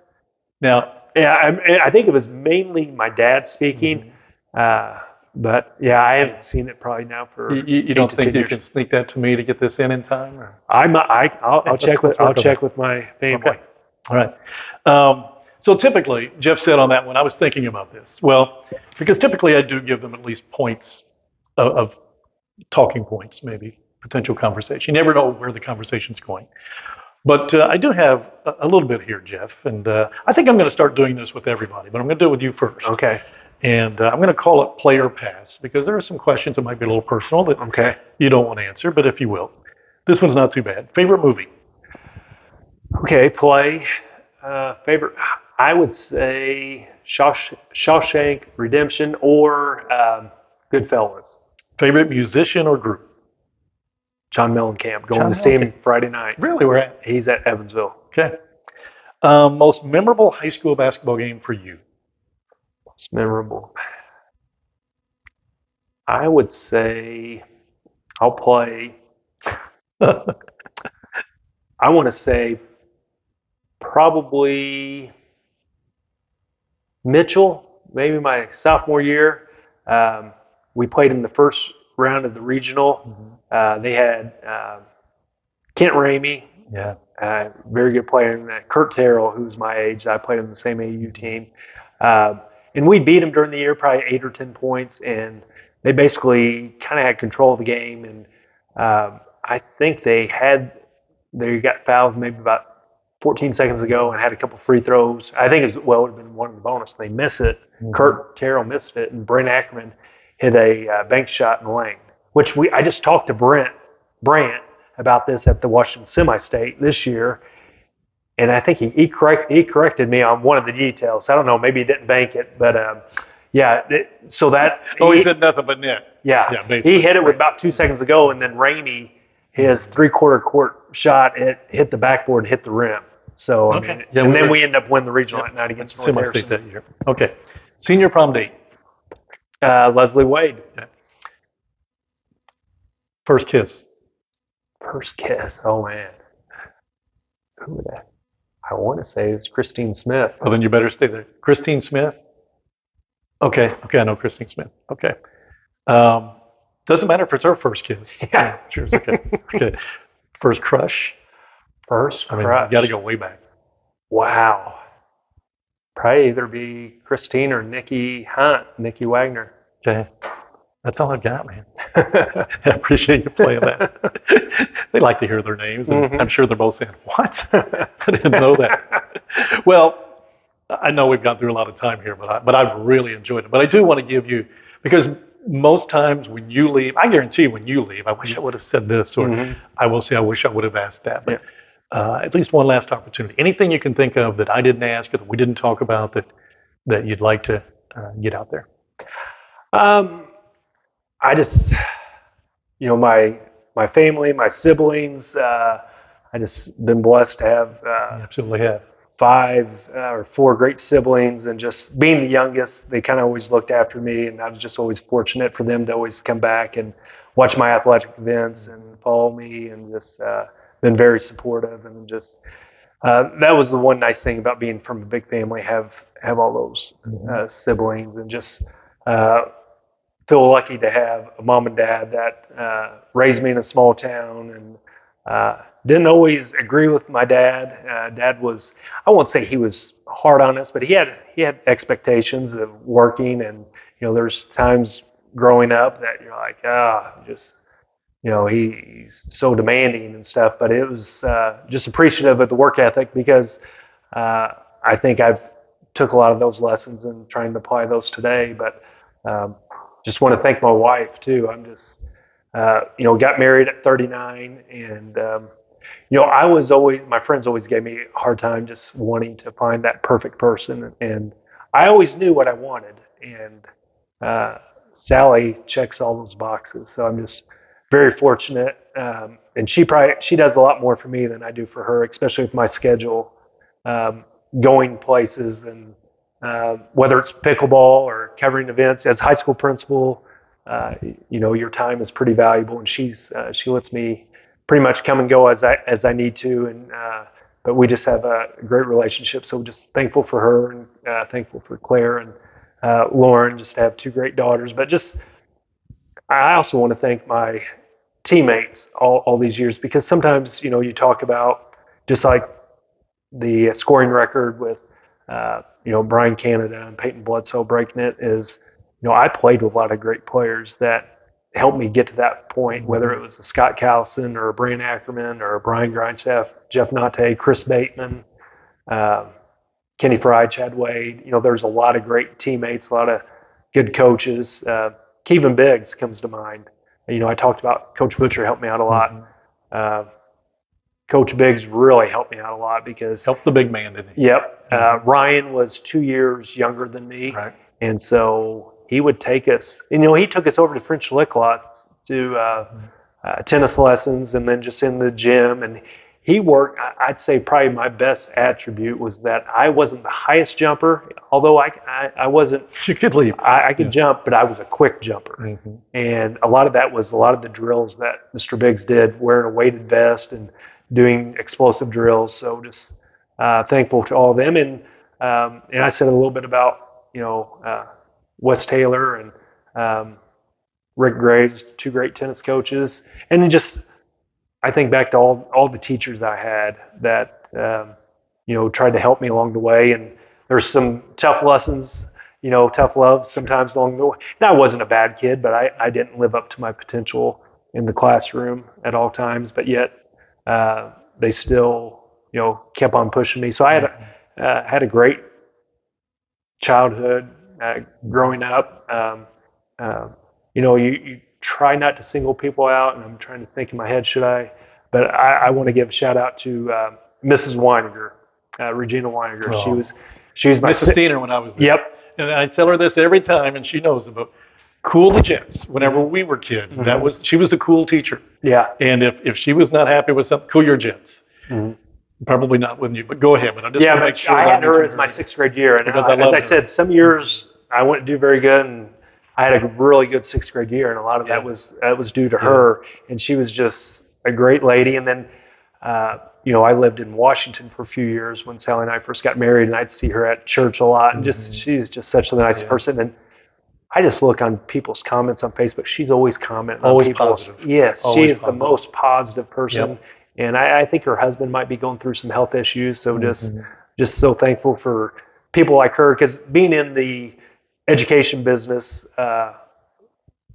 Now, yeah, I think it was mainly my dad speaking, but yeah, I haven't seen it probably now for. You don't think you can sneak that to me to get this in time? Or? I'll check with my family. Okay. All right. So typically, Jeff said on that one, I was thinking about this. Well, because typically I do give them at least points of talking points, maybe potential conversation. You never know where the conversation's going. But I do have a little bit here, Jeff, and I think I'm going to start doing this with everybody, but I'm going to do it with you first. Okay. And I'm going to call it player pass, because there are some questions that might be a little personal that you don't want to answer, but if you will. This one's not too bad. Favorite movie? Okay, play. Favorite, I would say Shawshank Redemption or Goodfellas. Favorite musician or group? John Mellencamp. Going to see him Friday night. Really? Where at? He's at Evansville. Okay. Most memorable high school basketball game for you? Most memorable. I would say I'll play. I want to say probably Mitchell, maybe my sophomore year. We played in the first round of the regional. They had Kent Ramey, Yeah. very good player, and Kurt Terrell, who's my age. I played on the same AU team. And we beat them during the year, probably 8 or 10 points, and they basically kind of had control of the game. And I think they got fouled maybe about 14 seconds ago and had a couple free throws. I think it would have been one of the bonus. They miss it. Kurt Terrell missed it, and Brent Ackerman hit a bank shot in the lane, which I just talked to Brant about this at the Washington Semi-State this year, and I think he corrected me on one of the details. I don't know, maybe he didn't bank it, but so that He said nothing but net. Yeah, basically. he hit it with about 2 seconds to go, and then Ramey, his three-quarter court shot, it hit the backboard and hit the rim. So, I mean, and then we end up winning the regional that night against North Semi-State Harrison. that year. Okay. Senior prom date. Leslie Wade. Okay. First kiss. First kiss. Oh, man. Who would that? I want to say it was Christine Smith. Well, then you better stay there. Christine Smith. Okay, I know Christine Smith. Okay. Doesn't matter if it's her first kiss. Yeah. Sure. Okay. First crush. First I mean, crush. you got to go way back. Wow. Probably either be Christine or Nikki Wagner. Okay. That's all I've got, man. I appreciate you playing that. They like to hear their names, and I'm sure they're both saying, "What? I didn't know that." Well, I know we've gone through a lot of time here, but I've really enjoyed it. But I do want to give you, because most times when you leave, I guarantee when you leave, I wish I would have said this, or I will say I wish I would have asked that. But at least one last opportunity. Anything you can think of that I didn't ask or that we didn't talk about that you'd like to get out there? I just, my family, my siblings, I just been blessed to have Absolutely have. 5 or 4 great siblings, and just being the youngest, they kind of always looked after me, and I was just always fortunate for them to always come back and watch my athletic events and follow me, and just been very supportive, and just that was the one nice thing about being from a big family, have all those siblings, and just feel lucky to have a mom and dad that raised me in a small town, and didn't always agree with my dad. Dad was, I won't say he was hard on us, but he had expectations of working, and there's times growing up that you're like, he's so demanding and stuff. But it was just appreciative of the work ethic, because I think I've took a lot of those lessons and trying to apply those today. But just want to thank my wife too. I'm just, got married at 39, and my friends always gave me a hard time just wanting to find that perfect person, and I always knew what I wanted, and Sally checks all those boxes. So I'm just very fortunate, and she does a lot more for me than I do for her, especially with my schedule, going places, and whether it's pickleball or covering events. As high school principal, your time is pretty valuable, and she lets me pretty much come and go as I need to, and but we just have a great relationship. So just thankful for her, and thankful for Claire and Lauren, just to have 2 great daughters. But just, I also want to thank my teammates all these years, because sometimes you talk about, just like the scoring record with Brian Canada and Peyton Bledsoe breaking it, is I played with a lot of great players that helped me get to that point, whether it was a Scott Callison or a Brant Ackerman or a Brian Grindstaff, Jeff Nate, Chris Bateman, Kenny Fry, Chad Wade. There's a lot of great teammates, a lot of good coaches. Kevin Biggs comes to mind. I talked about Coach Butcher helped me out a lot. Coach Biggs really helped me out a lot, because Helped the big man, didn't he? Yep. Ryan was 2 years younger than me. Right. And so he would take us, he took us over to French Lick Lot to tennis lessons, and then just in the gym. And he worked, I'd say probably my best attribute was that I wasn't the highest jumper, although I wasn't. You could leave. I could jump, but I was a quick jumper. And a lot of that was a lot of the drills that Mr. Biggs did, wearing a weighted vest and doing explosive drills. So just thankful to all of them. And I said a little bit about, Wes Taylor and Rick Graves, two great tennis coaches. And then just, I think back to all the teachers I had that, tried to help me along the way. And there's some tough lessons, tough love sometimes along the way. And I wasn't a bad kid, but I didn't live up to my potential in the classroom at all times. But yet they still, kept on pushing me. So I had a great childhood growing up. You try not to single people out, and I'm trying to think in my head, should I? But I want to give a shout out to Mrs. Weininger, Regina Weininger. Oh. She was my Mrs. Steiner when I was there. Yep. And I tell her this every time, and she knows about cool the jets. Whenever we were kids, she was the cool teacher. Yeah. And if she was not happy with something, cool your jets. Probably not with you, but go ahead. But I just want to make sure I had her as my 6th grade year, and because as I said, some years I wouldn't do very good, and I had a really good 6th grade year, and a lot of that was due to her, and she was just a great lady. And then, I lived in Washington for a few years when Sally and I first got married, and I'd see her at church a lot, and she's just such a nice person. And I just look on people's comments on Facebook. She's always commenting. Always on people's, positive. Yes, Always she is positive. the most positive person. Yep. And I think her husband might be going through some health issues. So just so thankful for people like her, because being in the education business,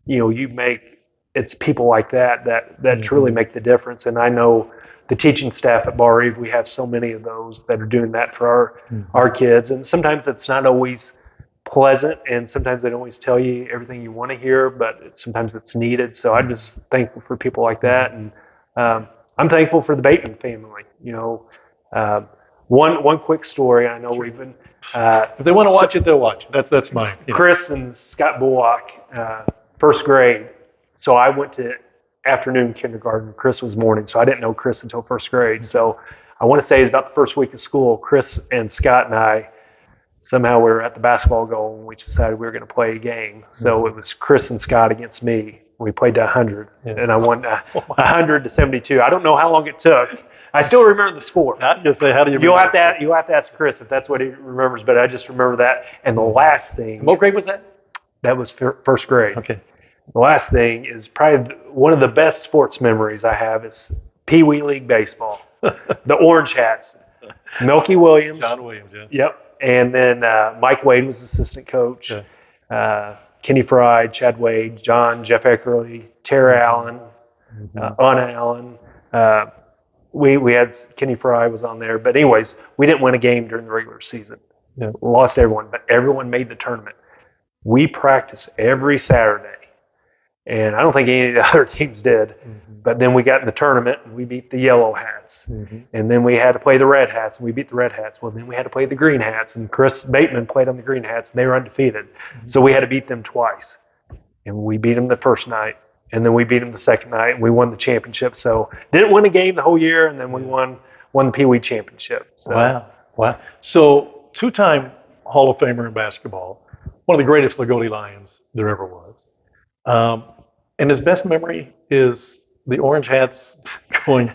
it's people like that truly make the difference. And I know the teaching staff at Bar Eve, we have so many of those that are doing that for our kids. And sometimes it's not always pleasant, and sometimes they don't always tell you everything you want to hear, but sometimes it's needed. So I'm just thankful for people like that. And I'm thankful for the Bateman family. One quick story. I know we've been. If they want to watch it, they'll watch it. That's mine. Chris and Scott Bullock, 1st grade. So I went to afternoon kindergarten. Chris was morning, so I didn't know Chris until 1st grade. So I want to say it's about the first week of school. Chris and Scott and I, somehow we were at the basketball goal, and we decided we were going to play a game. So it was Chris and Scott against me. We played to 100, and I won 100 to 72. I don't know how long it took. I still remember the score. I was going to say, how do you? You'll have to ask Chris if that's what he remembers, but I just remember that. And the last thing. What grade was that? That was 1st grade. Okay. The last thing is probably one of the best sports memories I have is Pee Wee League baseball. The orange hats. Milky Williams. John Williams, yeah. Yep. And then Mike Wade was assistant coach. Yeah. Kenny Fry, Chad Wade, Jeff Eckerly, Tara Allen, Anna Allen. We had Kenny Fry was on there. But anyways, we didn't win a game during the regular season. Yeah. Lost everyone, but everyone made the tournament. We practiced every Saturday. And I don't think any of the other teams did. But then we got in the tournament, and we beat the yellow hats. And then we had to play the red hats, and we beat the red hats. Well, then we had to play the green hats, and Chris Bateman played on the green hats, and they were undefeated. So we had to beat them twice. And we beat them the first night, and then we beat them the second night, and we won the championship. So didn't win a game the whole year, and then we won the Pee Wee championship. So. Wow. So 2-time Hall of Famer in basketball, one of the greatest Lagodi Lions there ever was. And his best memory is the orange hats going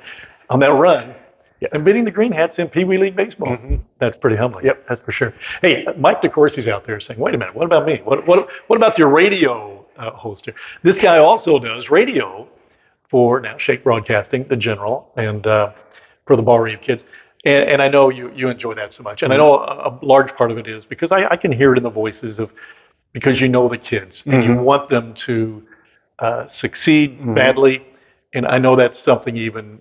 on that run and beating the green hats in Pee Wee League baseball. That's pretty humbling. Yep, that's for sure. Hey, Mike DeCourcy's out there saying, wait a minute, what about me? What about your radio host here? This guy also does radio for now Shake Broadcasting, the General, and for the Bar Eve kids. And I know you enjoy that so much. And I know a large part of it is because I can hear it in the voices because you know the kids and you want them to succeed badly. And I know that's something even,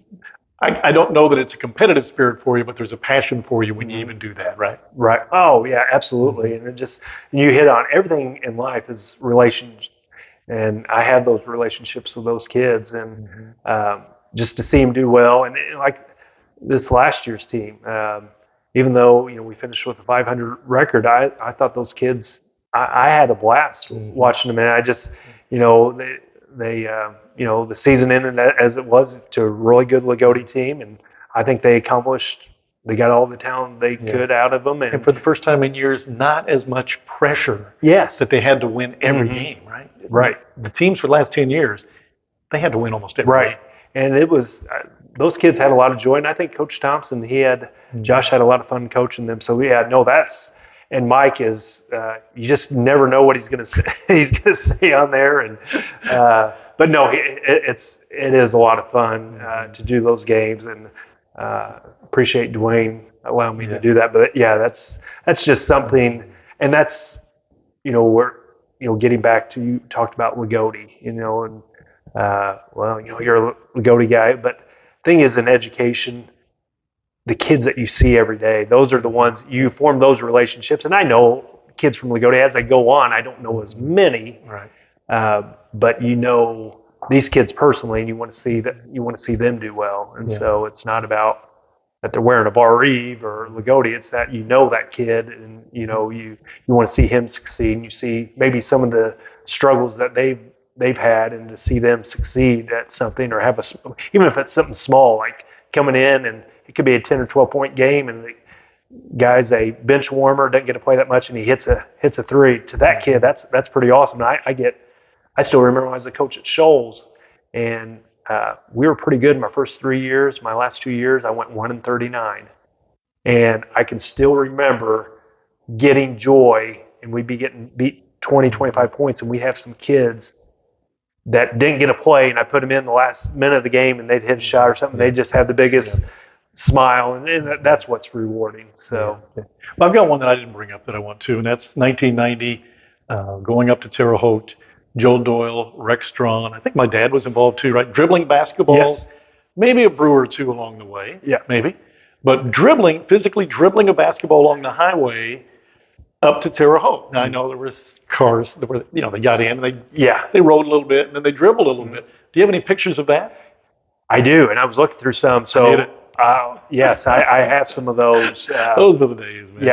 I don't know that it's a competitive spirit for you, but there's a passion for you when you even do that, right? Right. Oh, yeah, absolutely. And you hit on everything in life is relationships. And I have those relationships with those kids, and just to see them do well. And like this last year's team, even though we finished with a 500 record, I thought those kids, I had a blast watching them, and I just, the season ended as it was to a really good Lagodi team, and I think they got all the talent they could out of them. And for the first time in years, not as much pressure that they had to win every game, right? Right. The teams for the last 10 years, they had to win almost every game. and it was those kids had a lot of joy, and I think Coach Thompson, Josh had a lot of fun coaching them. So yeah, no, and Mike is you just never know what he's gonna say. He's gonna say on there, and but no, it is a lot of fun to do those games, and appreciate Dwayne allowing me to do that. But yeah, that's just something, and that's where getting back to, you talked about Lagodi, and well, you're a Lagodi guy, but thing is, in education, the kids that you see every day, those are the ones you form those relationships. And I know kids from Lagodi as they go on. I don't know as many, Right. But these kids personally, and you want to see them do well. And so it's not about that they're wearing a Bar Eve or Lagodi. It's that that kid, and you want to see him succeed. And you see maybe some of the struggles that they've had, and to see them succeed at something, or even if it's something small, like coming in, and it could be a 10 or 12 point game, and the guy's a bench warmer, doesn't get to play that much, and he hits a three. To that kid, that's pretty awesome. And I still remember when I was a coach at Shoals, and we were pretty good in my first 3 years. My last 2 years, I went 1-39, and I can still remember getting joy, and we'd be getting beat 20, 25 points, and we'd have some kids that didn't get a play, and I put them in the last minute of the game, and they'd hit a shot or something. They just had the biggest smile, and that's what's rewarding. So, Well, I've got one that I didn't bring up that I want to, and that's 1990, going up to Terre Haute. Joe Doyle, Rex Strawn. I think my dad was involved too, right? Dribbling basketball, yes. Maybe a brew or two along the way. Yeah. Maybe. But physically dribbling a basketball along the highway up to Terre Haute. Now, I know there was cars that were, they got in and they rode a little bit and then they dribbled a little bit. Do you have any pictures of that? I do, and I was looking through some. So, yes, I have some of those. Those were the days, man.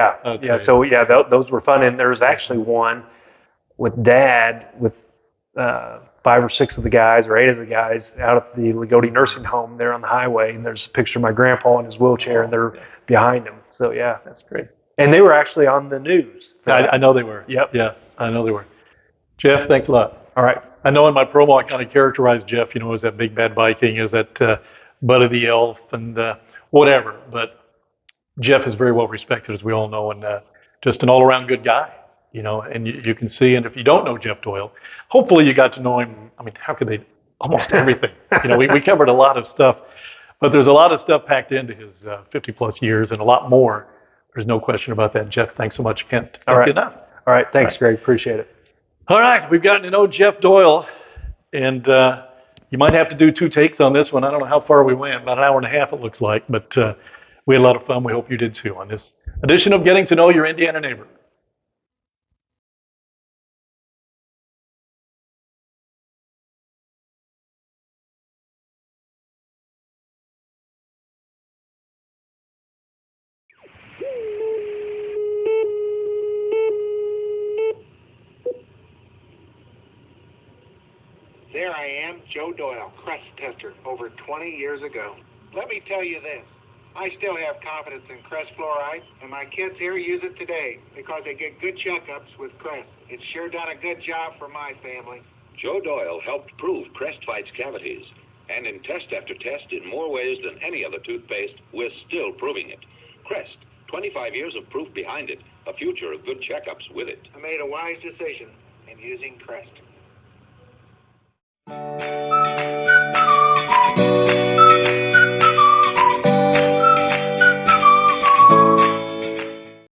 Yeah. So, those were fun. And there's actually one with Dad with 5 or 6 of the guys, or 8 of the guys, out at the Lagodi nursing home there on the highway, and there's a picture of my grandpa in his wheelchair, and they're behind him. So that's great. And they were actually on the news. I know they were. Yep. Yeah, I know they were. Jeff, thanks a lot. All right. I know in my promo I kind of characterized Jeff, as that big bad Viking, as that Buddy the Elf, and whatever. But Jeff is very well respected, as we all know, and just an all-around good guy. And you can see, and if you don't know Jeff Doyle, hopefully you got to know him. I mean, how could they? Almost everything. We covered a lot of stuff, but there's a lot of stuff packed into his 50 plus years, and a lot more. There's no question about that. Jeff, thanks so much. Can't thank you enough. All right. Thanks, Greg. Appreciate it. All right. We've gotten to know Jeff Doyle, and you might have to do 2 takes on this one. I don't know how far we went, about an hour and a half it looks like, but we had a lot of fun. We hope you did too on this edition of Getting to Know Your Indiana Neighbor. There I am, Joe Doyle, Crest tester, over 20 years ago. Let me tell you this, I still have confidence in Crest fluoride, and my kids here use it today because they get good checkups with Crest. It's sure done a good job for my family. Joe Doyle helped prove Crest fights cavities, and in test after test in more ways than any other toothpaste, we're still proving it. Crest, 25 years of proof behind it, a future of good checkups with it. I made a wise decision in using Crest.